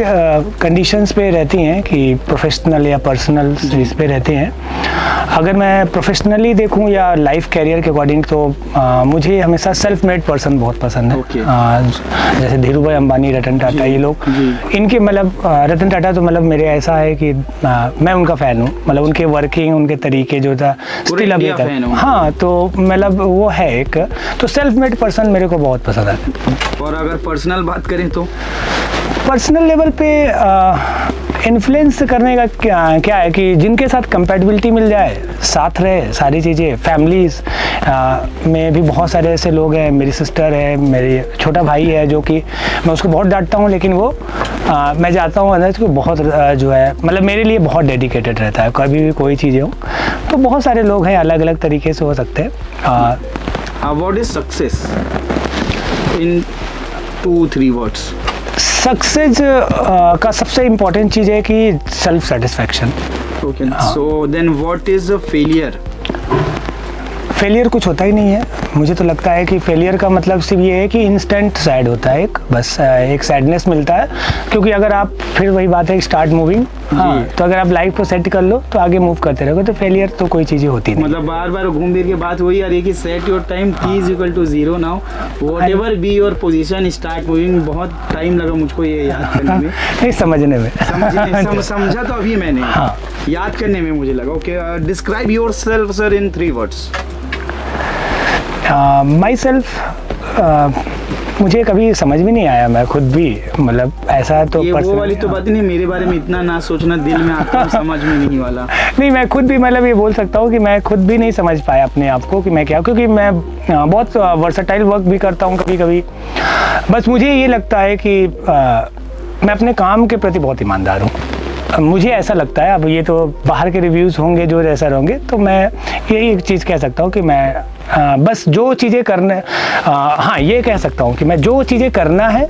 कंडीशंस पे रहती हैं कि प्रोफेशनल या पर्सनल इस पे रहते हैं। अगर मैं प्रोफेशनली देखूं या लाइफ कैरियर के अकॉर्डिंग तो मुझे हमेशा सेल्फ मेड पर्सन बहुत पसंद है। जैसे धीरू भाई अंबानी, रतन टाटा, ये लोग इनके मतलब रतन टाटा तो मतलब मेरे ऐसा है कि मैं उनका फ़ैन हूँ। मतलब उनके वर्किंग, उनके तरीके जो था स्टिल अभी तक, हाँ, तो मतलब वो है एक तो सेल्फ मेड पर्सन मेरे को बहुत पसंद है। और अगर पर्सनल बात करें तो पर्सनल लेवल पे इन्फ्लुएंस करने का क्या है कि जिनके साथ कंपैटिबिलिटी मिल जाए, साथ रहे सारी चीज़ें। फैमिलीज़ में भी बहुत सारे ऐसे लोग हैं। मेरी सिस्टर है, मेरी छोटा भाई है जो कि मैं उसको बहुत डांटता हूँ लेकिन वो मैं चाहता हूँ अंदर से बहुत जो है मतलब मेरे लिए बहुत डेडिकेटेड रहता है। कभी भी कोई चीज़ें हो तो बहुत सारे लोग हैं, अलग अलग तरीके से हो सकते हैं। What is success in 2-3 words? Success का सबसे इम्पोर्टेंट चीज़ है कि self satisfaction. Okay, so then what is failure? Failure कुछ होता ही नहीं है। मुझे तो लगता है कि फेलियर का मतलब सिर्फ ये है कि इंस्टेंट सैड होता है, बस एक सैडनेस मिलता है, क्योंकि अगर आप, फिर वही बात है, स्टार्ट मूविंग, हाँ, तो अगर आप लाइफ को सेट कर लो तो आगे मूव करते रहोगे, तो फेलियर तो कोई चीज़ होती नहीं। मतलब बार बार घूम फिर के बात वही आ रही है कि set your time, T is equal to 0 now, whatever be your position, start moving. बहुत टाइम लगा मुझको ये याद करने में, नहीं समझने में। समझा तो अभी मैंने, हाँ, याद करने में मुझे लगा। Okay, describe yourself sir in 3 words. My self, मुझे कभी समझ में नहीं आया, मैं खुद भी, मतलब ऐसा तो ये वो वाली तो बात नहीं, मेरे बारे में इतना ना सोचना, दिल में आता है, समझ में नहीं वाला। नहीं, मैं खुद भी मतलब ये बोल सकता हूँ कि मैं खुद भी नहीं समझ पाया अपने आप को कि मैं क्या, क्योंकि मैं बहुत वर्सेटाइल वर्क भी करता हूँ कभी कभी। बस मुझे ये लगता है कि मैं अपने काम के प्रति बहुत ईमानदार हूँ। मुझे ऐसा लगता है, अब ये तो बाहर के रिव्यूज़ होंगे जो जैसा होंगे, तो मैं यही एक चीज़ कह सकता हूँ कि मैं बस जो चीज़ें करने, हाँ ये कह सकता हूँ कि मैं जो चीज़ें करना है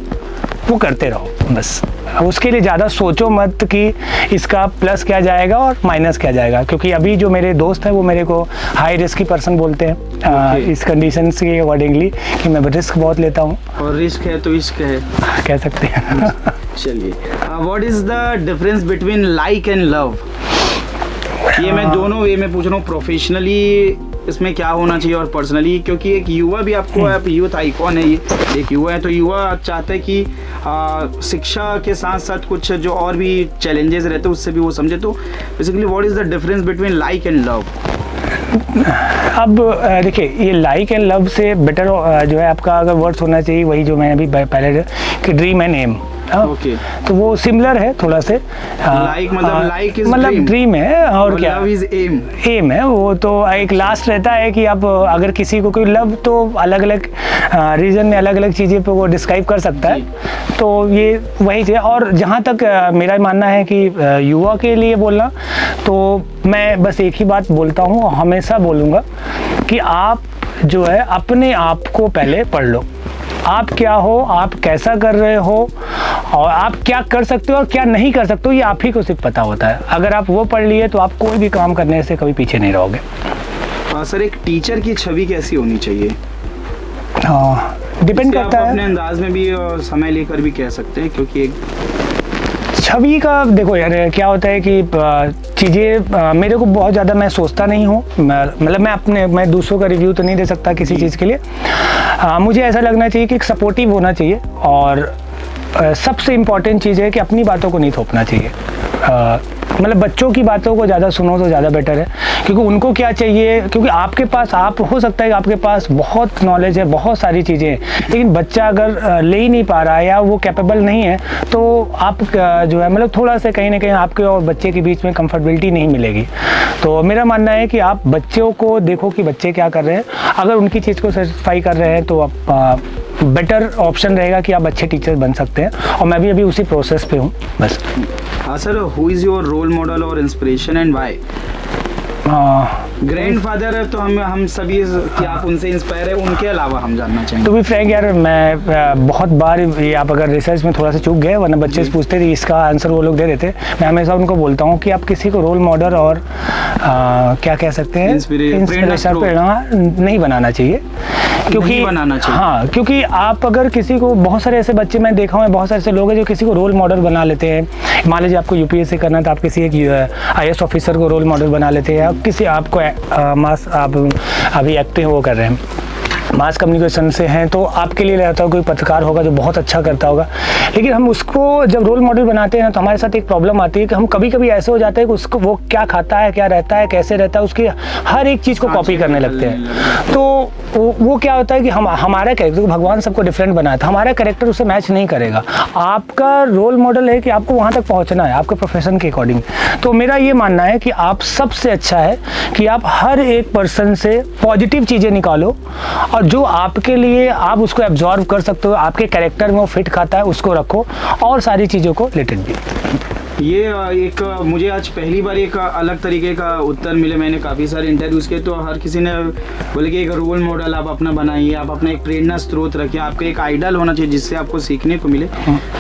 वो करते रहो, बस उसके लिए ज़्यादा सोचो मत कि इसका प्लस क्या जाएगा और माइनस क्या जाएगा, क्योंकि अभी जो मेरे दोस्त हैं वो मेरे को हाई रिस्क की पर्सन बोलते हैं, इस कंडीशन के अकॉर्डिंगली कि मैं रिस्क बहुत लेता हूँ। और रिस्क है तो इश्क है, कह सकते हैं। चलिए, what is the difference between like and love? ये मैं दोनों वे में पूछ रहा हूँ, प्रोफेशनली इसमें क्या होना चाहिए और पर्सनली, क्योंकि एक युवा भी आपको, आप यूथ आइकॉन है, ये एक युवा है, तो युवा चाहते हैं कि शिक्षा के साथ साथ कुछ जो और भी चैलेंजेस रहते हैं उससे भी वो समझे। तो basically what is the difference between like and love? अब देखिए, ये लाइक एंड लव से बेटर जो है आपका अगर वर्ड्स होना चाहिए वही जो मैंने अभी पहले कि ड्रीम एंड एम। ओके, तो वो सिमिलर है थोड़ा से। लाइक मतलब लाइक इज मतलब ड्रीम है, और क्या लव इज एम, एम है। वो तो एक लास्ट रहता है कि आप अगर किसी को कोई लव, तो अलग अलग रीजन में अलग अलग चीज़ें पे वो डिस्क्राइब कर सकता है, तो ये वही चीज़। और जहाँ तक मेरा मानना है कि युवा के लिए बोलना, तो मैं बस एक ही बात बोलता हूँ, हमेशा बोलूँगा कि आप जो है अपने आप को पहले पढ़ लो। आप क्या हो, आप कैसा कर रहे हो, और आप क्या कर सकते हो और क्या नहीं कर सकते हो, ये आप ही को सिर्फ पता होता है। अगर आप वो पढ़ लिए तो आप कोई भी काम करने से कभी पीछे नहीं रहोगे। सर, एक टीचर की छवि कैसी होनी चाहिए? डिपेंड करता है, अपने अंदाज में भी और समय लेकर भी कह सकते हैं, क्योंकि एक छवि का देखो यार, क्या होता है कि चीज़ें मेरे को बहुत ज़्यादा, मैं सोचता नहीं हूँ, मतलब मैं दूसरों का रिव्यू तो नहीं दे सकता किसी चीज़ के लिए। मुझे ऐसा लगना चाहिए कि एक सपोर्टिव होना चाहिए, और सबसे इम्पॉर्टेंट चीज़ है कि अपनी बातों को नहीं थोपना चाहिए। मतलब बच्चों की बातों को ज़्यादा सुनो तो ज़्यादा बेटर है, क्योंकि उनको क्या चाहिए, क्योंकि आपके पास, आप हो सकता है कि आपके पास बहुत नॉलेज है, बहुत सारी चीज़ें हैं, लेकिन बच्चा अगर ले ही नहीं पा रहा है या वो कैपेबल नहीं है, तो आप जो है मतलब थोड़ा सा कहीं ना कहीं आपके और बच्चे के बीच में कंफर्टेबिलिटी नहीं मिलेगी। तो मेरा मानना है कि आप बच्चों को देखो कि बच्चे क्या कर रहे हैं, अगर उनकी चीज़ को सेटिस्फाई कर रहे हैं तो आप बेटर ऑप्शन रहेगा कि आप अच्छे टीचर बन सकते हैं, और मैं भी अभी उसी प्रोसेस पे हूँ बस। हाँ sir, who is your role model और इंस्पिरेशन एंड व्हाई? ग्रैंडफादर है तो हम सभी कि आप उनसे इंस्पायर है, उनके अलावा हम जानना चाहेंगे। तो भी फ्रैंक यार, मैं बहुत बार ये, आप अगर रिसर्च में थोड़ा सा चूक गए, वरना बच्चे से पूछते थे इसका आंसर वो लोग दे देते, मैं हमेशा उनको बोलता हूँ कि आप किसी को रोल मॉडल और क्या कह सकते हैं, इंस्पिरेशन प्रेरणा नहीं बनाना चाहिए, क्योंकि बनाना चाहिए। हाँ, क्योंकि आप अगर किसी को, बहुत सारे ऐसे बच्चे मैं देखा हूँ, बहुत सारे ऐसे लोग हैं जो किसी को रोल मॉडल बना लेते हैं। मान लीजिए आपको यूपीएससी करना है तो आप किसी एक IAS ऑफिसर को रोल मॉडल बना लेते हैं, या किसी आपको आप अभी एक्टिंग वो कर रहे हैं, मास कम्युनिकेशन से हैं, तो आपके लिए रहता है कोई पत्रकार होगा जो बहुत अच्छा करता होगा, लेकिन हम उसको जब रोल मॉडल बनाते हैं तो हमारे साथ एक प्रॉब्लम आती है कि हम कभी कभी ऐसे हो जाते हैं कि उसको, वो क्या खाता है, क्या रहता है, कैसे रहता है, उसकी हर एक चीज़ को कॉपी करने लगते हैं। तो वो क्या होता है कि हमारा कैरेक्टर, भगवान सबको डिफरेंट बनाया था, हमारा कैरेक्टर उससे मैच नहीं करेगा। आपका रोल मॉडल है कि आपको वहाँ तक पहुँचना है आपके प्रोफेशन के अकॉर्डिंग। तो मेरा ये मानना है कि आप सबसे अच्छा है कि आप हर एक पर्सन से पॉजिटिव चीज़ें निकालो, और जो आपके लिए आप उसको एब्जॉर्व कर सकते हो, आपके कैरेक्टर में वो फिट खाता है, उसको रखो, और सारी चीज़ों को लेट इट बी। ये एक मुझे आज पहली बार एक अलग तरीके का उत्तर मिले। मैंने काफ़ी सारे इंटरव्यूज़ किए तो हर किसी ने बोले कि एक रोल मॉडल आप अपना बनाइए, आप अपना एक प्रेरणा स्रोत रखिए, आपका एक आइडल होना चाहिए जिससे आपको सीखने को मिले।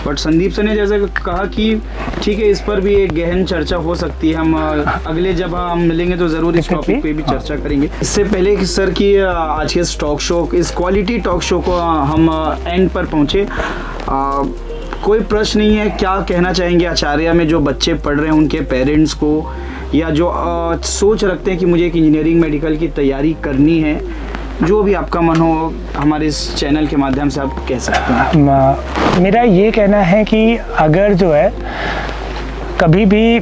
बट संदीप सर ने जैसे कहा कि ठीक है, इस पर भी एक गहन चर्चा हो सकती है। हम अगले जब हम मिलेंगे तो ज़रूर इस टॉपिक पे भी चर्चा करेंगे। इससे पहले कि सर की आज के इस टॉक शो, इस क्वालिटी टॉक शो को हम एंड पर पहुँचे, कोई प्रश्न नहीं है, क्या कहना चाहेंगे आचार्य में जो बच्चे पढ़ रहे हैं उनके पेरेंट्स को, या जो सोच रखते हैं कि मुझे एक इंजीनियरिंग मेडिकल की तैयारी करनी है, जो भी आपका मन हो हमारे इस चैनल के माध्यम से आप कह सकते हैं। मेरा ये कहना है कि अगर जो है कभी भी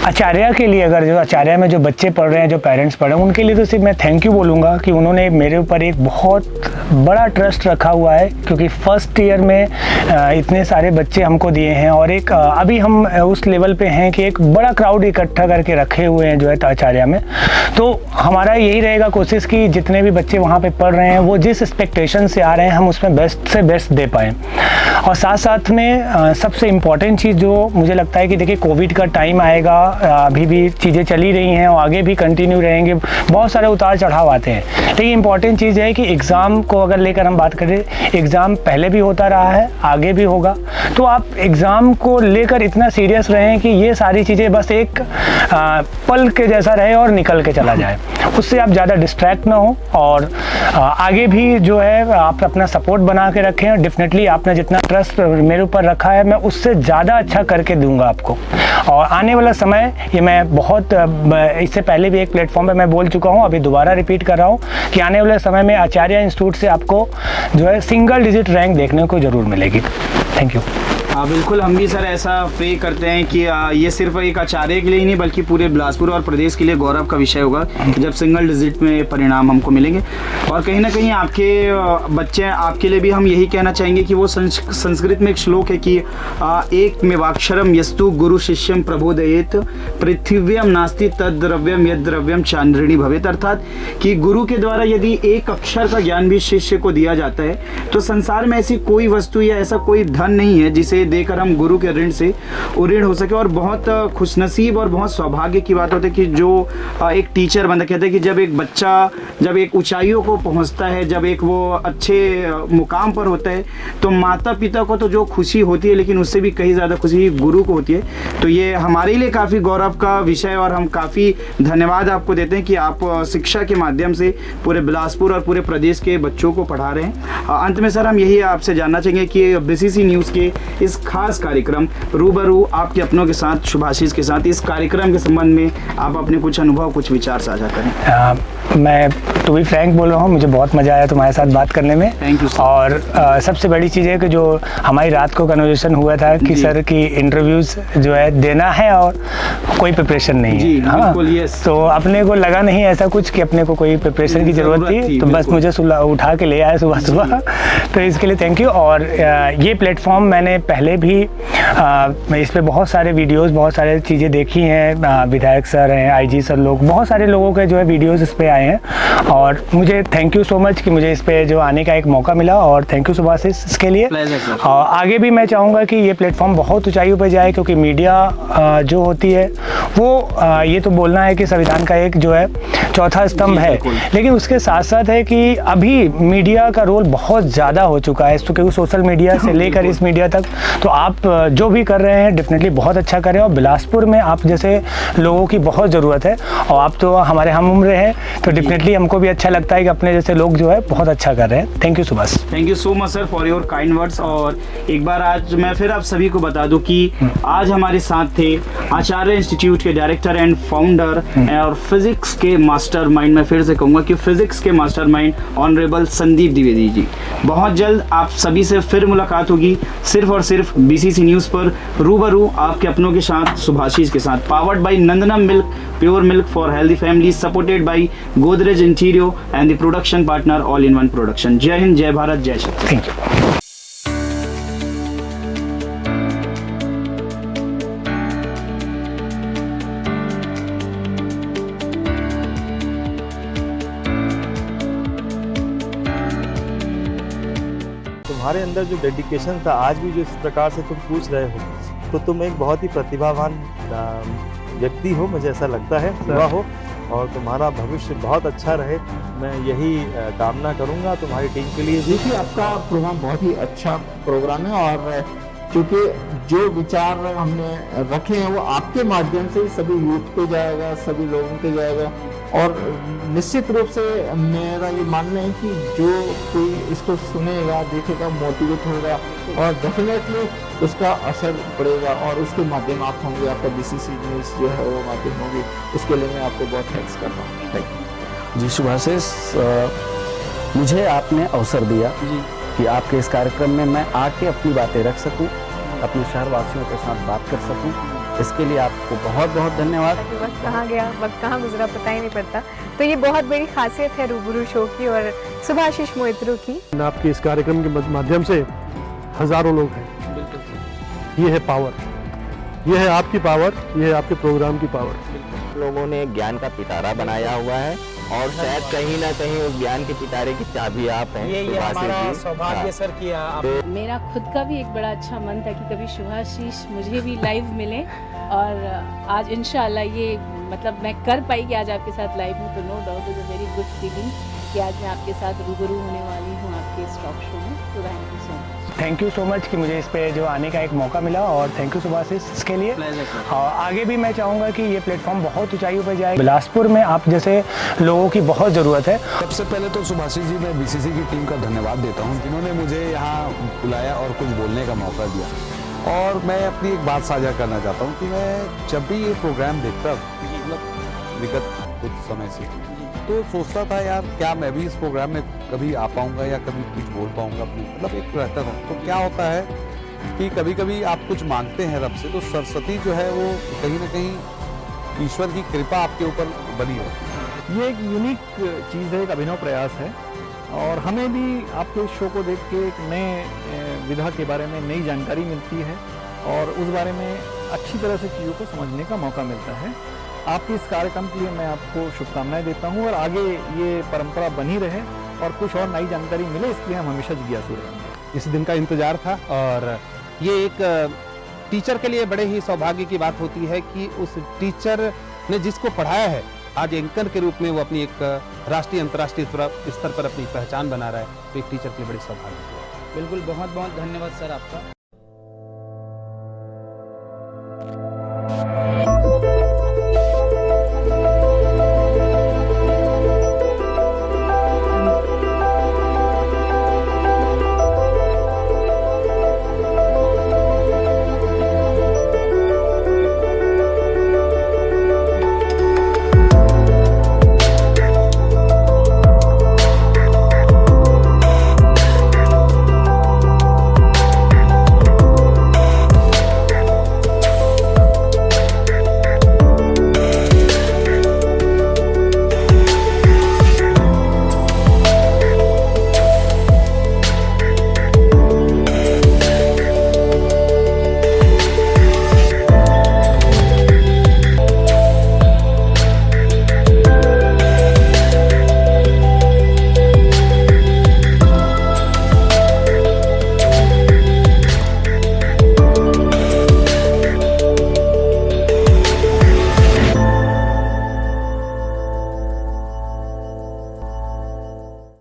आचार्य के लिए, अगर जो आचार्य में जो बच्चे पढ़ रहे हैं, जो पेरेंट्स पढ़ रहे हैं, उनके लिए तो सिर्फ मैं थैंक यू बोलूँगा कि उन्होंने मेरे ऊपर एक बहुत बड़ा ट्रस्ट रखा हुआ है, क्योंकि फर्स्ट ईयर में इतने सारे बच्चे हमको दिए हैं और एक अभी हम उस लेवल पे हैं कि एक बड़ा क्राउड इकट्ठा करके रखे हुए हैं जो है आचार्य में। तो हमारा यही रहेगा कोशिश कि जितने भी बच्चे वहाँ पे पढ़ रहे हैं वो जिस एक्सपेक्टेशन से आ रहे हैं हम उसमें बेस्ट से बेस्ट दे पाएँ। और साथ साथ में सबसे इम्पॉर्टेंट चीज़ जो मुझे लगता है कि देखिए कोविड का टाइम आएगा, अभी भी चीज़ें चली रही हैं और आगे भी कंटिन्यू रहेंगे, बहुत सारे उतार चढ़ाव आते हैं, लेकिन इम्पॉर्टेंट चीज़ है कि एग्ज़ाम को अगर लेकर हम बात करें, एग्ज़ाम पहले भी होता रहा है, आगे भी होगा, तो आप एग्ज़ाम को लेकर इतना सीरियस रहें कि ये सारी चीज़ें बस एक पल के जैसा रहे और निकल के चला जाए, उससे आप ज़्यादा डिस्ट्रैक्ट ना हो और आगे भी जो है आप अपना सपोर्ट बना के रखें। डेफिनेटली आपने जितना ट्रस्ट मेरे ऊपर रखा है मैं उससे ज़्यादा अच्छा करके दूंगा आपको। और आने वाला समय ये मैं बहुत इससे पहले भी एक प्लेटफॉर्म पे मैं बोल चुका हूँ, अभी दोबारा रिपीट कर रहा हूँ कि आने वाले समय में आचार्य इंस्टीट्यूट से आपको जो है सिंगल डिजिट रैंक देखने को ज़रूर मिलेगी। Thank you. हाँ बिल्कुल, हम भी सर ऐसा प्रे करते हैं कि ये सिर्फ एक आचार्य के लिए ही नहीं बल्कि पूरे बिलासपुर और प्रदेश के लिए गौरव का विषय होगा जब सिंगल डिजिट में परिणाम हमको मिलेंगे। और कहीं ना कहीं आपके बच्चे, आपके लिए भी हम यही कहना चाहेंगे कि वो संस्कृत में एक श्लोक है कि एक मेवाक्षरम यस्तु गुरु शिष्यम प्रबोधयेत पृथिव्यम नास्ति तद द्रव्यम यद द्रव्यम चांद्रिणी भवेत। अर्थात कि गुरु के द्वारा यदि एक अक्षर का ज्ञान भी शिष्य को दिया जाता है तो संसार में ऐसी कोई वस्तु या ऐसा कोई धन नहीं है जिसे देकर हम गुरु के ऋण से उऋण हो सके। और बहुत खुशनसीब और बहुत सौभाग्य की बात होती है कि जो एक टीचर बनता, कहते हैं कि जब एक बच्चा जब एक ऊंचाइयों को पहुंचता है, जब एक वो अच्छे मुकाम पर होता है तो माता पिता को तो जो खुशी होती है लेकिन उससे भी कहीं ज़्यादा खुशी गुरु को होती है। तो ये हमारे लिए काफ़ी गौरव का विषय और हम काफ़ी धन्यवाद आपको देते हैं कि आप शिक्षा के माध्यम से पूरे बिलासपुर और पूरे प्रदेश के बच्चों को पढ़ा रहे हैं। अंत में सर हम यही आपसे जानना चाहेंगे कि BCC न्यूज़ के इस खास कार्यक्रम रूबरू आपके अपनों के साथ, शुभाशीष के साथ, इस कार्यक्रम के संबंध में आप अपने कुछ अनुभव, कुछ विचार साझा करें। मैं टू बी फ्रैंक बोल रहा हूँ, मुझे बहुत मज़ा आया तुम्हारे साथ बात करने में। Thank you. और सबसे बड़ी चीज़ है कि जो हमारी रात को कन्वर्सेशन हुआ था कि सर की इंटरव्यूज़ जो है देना है और कोई प्रिपरेशन नहीं है। हाँ, तो अपने को लगा नहीं ऐसा कुछ कि अपने को कोई प्रिपरेशन की ज़रूरत थी, तो बस मुझे उठा के ले आया सुबह सुबह, तो इसके लिए थैंक यू। और ये प्लेटफॉर्म मैंने पहले भी इस पर बहुत सारे वीडियोस, बहुत सारे चीज़ें देखी हैं, विधायक सर हैं, IG सर, लोग, बहुत सारे लोगों के जो है वीडियोस इस पे आए हैं और मुझे थैंक यू सो मच कि मुझे इस पे जो आने का एक मौका मिला और थैंक यू सुभाषिष इसके लिए। और आगे भी मैं चाहूँगा कि ये प्लेटफॉर्म बहुत ऊंचाइयों पे जाए, क्योंकि मीडिया जो होती है वो ये तो बोलना है कि संविधान का एक जो है चौथा स्तंभ है, लेकिन उसके साथ साथ है कि अभी मीडिया का रोल बहुत ज़्यादा हो चुका है, क्योंकि सोशल मीडिया से लेकर इस मीडिया तक। तो आप जो भी कर रहे हैं डेफिनेटली बहुत अच्छा करें और बिलासपुर में आप जैसे लोगों की बहुत ज़रूरत है और आप तो हमारे हम उम्र हैं, तो डेफिनेटली हमको भी अच्छा लगता है कि अपने जैसे लोग जो है बहुत अच्छा कर रहे हैं। Thank you Subhash. Thank you so much sir for your kind words. और एक बार आज मैं फिर आप सभी को बता दूं कि आज हमारे साथ थे आचार्य इंस्टीट्यूट के डायरेक्टर एंड फाउंडर और फिजिक्स के मास्टरमाइंड, मैं फिर से कहूँगा कि फिजिक्स के मास्टरमाइंड ऑनरेबल संदीप द्विवेदी जी। बहुत जल्द आप सभी से फिर मुलाकात होगी, सिर्फ और सिर्फ BCC न्यूज़ पर रूबरू आपके अपनों के साथ, शुभाशीष के साथ। Powered by Nandana milk, pure milk for healthy family, supported by Godrej इंटीरियो and the production partner all in one production. जय हिंद, जय भारत, जय श्री। Thank you. तुम्हारे अंदर जो डेडिकेशन था, आज भी जो इस प्रकार से तुम पूछ रहे हो, तो तुम एक बहुत ही प्रतिभावान व्यक्ति हो, मुझे ऐसा लगता है, हुआ हो, और तुम्हारा भविष्य बहुत अच्छा रहे। मैं यही कामना करूंगा तुम्हारी टीम के लिए भी। देखिए, आपका प्रोग्राम बहुत ही अच्छा प्रोग्राम है और क्योंकि जो विचार हमने रखे हैं वो आपके माध्यम से सभी यूथ पे जाएगा, सभी लोगों पे जाएगा, और निश्चित रूप से मेरा ये मानना है कि जो कोई इसको सुनेगा, देखेगा, मोटिवेट होगा और डेफिनेटली उसका असर पड़ेगा और उसके माध्यम आप होंगे, आपका बीसीसी न्यूज़ जो है वो माध्यम होगी। उसके लिए मैं आपको बहुत थैंक्स करता हूँ। थैंक यू जी शुभाशीष, मुझे आपने अवसर दिया कि आपके इस कार्यक्रम में मैं आके अपनी बातें रख सकूं, अपने शहर वासियों के साथ बात कर सकूं, इसके लिए आपको बहुत बहुत धन्यवाद। वक्त कहाँ गया, वक्त कहाँ गुजरा पता ही नहीं पड़ता। तो ये बहुत बड़ी खासियत है रूबरू शो की और सुभाशीष मोहित्रो की। आपके इस कार्यक्रम के माध्यम से हजारों लोग हैं। ये है पावर, ये है आपकी पावर, ये है आपके प्रोग्राम की पावर। लोगों ने ज्ञान का पिटारा बनाया हुआ है और शायद कहीं ना कहीं उस ज्ञान के पिटारे की चाबी आप हैं। ये हमारा सौभाग्य सर किया। मेरा खुद का भी एक बड़ा अच्छा मन था कि कभी शुभाशीष मुझे भी लाइव मिले और आज इंशाल्लाह ये मतलब मैं कर पाई कि आज आपके साथ लाइव हूँ, तो no doubt is a very good feeling कि आज मैं आपके साथ रूबरू होने वाली हूँ आपके इस टॉक शो में। तो thank you so much. Thank you so much कि मुझे इस पे जो आने का एक मौका मिला और थैंक यू सुभाशीष इसके लिए। और आगे भी मैं चाहूँगा कि ये प्लेटफॉर्म बहुत ऊंचाइयों पर जाए। बिलासपुर में आप जैसे लोगों की बहुत ज़रूरत है। सबसे पहले तो सुभाशीष जी, मैं बीसीसी की टीम का धन्यवाद देता हूँ जिन्होंने मुझे यहाँ बुलाया और कुछ बोलने का मौका दिया। और मैं अपनी एक बात साझा करना चाहता हूँ कि मैं जब भी ये प्रोग्राम देखता, मतलब विगत कुछ समय से, तो सोचता था यार क्या मैं भी इस प्रोग्राम में कभी आ पाऊंगा या कभी कुछ बोल पाऊंगा अपनी, मतलब एक रहता था। तो क्या होता है कि कभी कभी आप कुछ मांगते हैं रब से, तो सरस्वती जो है वो कहीं ना कहीं ईश्वर की कृपा आपके ऊपर बनी रहती है। ये एक यूनिक चीज़ है, एक अभिनव प्रयास है और हमें भी आपके इस शो को देख के एक नए विधा के बारे में नई जानकारी मिलती है और उस बारे में अच्छी तरह से चीज़ों को समझने का मौका मिलता है। आपके इस कार्यक्रम के लिए मैं आपको शुभकामनाएं देता हूं और आगे ये परंपरा बनी रहे और कुछ और नई जानकारी मिले, इसके लिए हम हमेशा जिज्ञासु रहेंगे। इस दिन का इंतजार था और ये एक टीचर के लिए बड़े ही सौभाग्य की बात होती है कि उस टीचर ने जिसको पढ़ाया है आज एंकर के रूप में वो अपनी एक राष्ट्रीय अंतर्राष्ट्रीय स्तर पर अपनी पहचान बना रहा है, तो एक टीचर के लिए बड़ी सौभाग्य है। बिल्कुल, बहुत बहुत धन्यवाद सर आपका।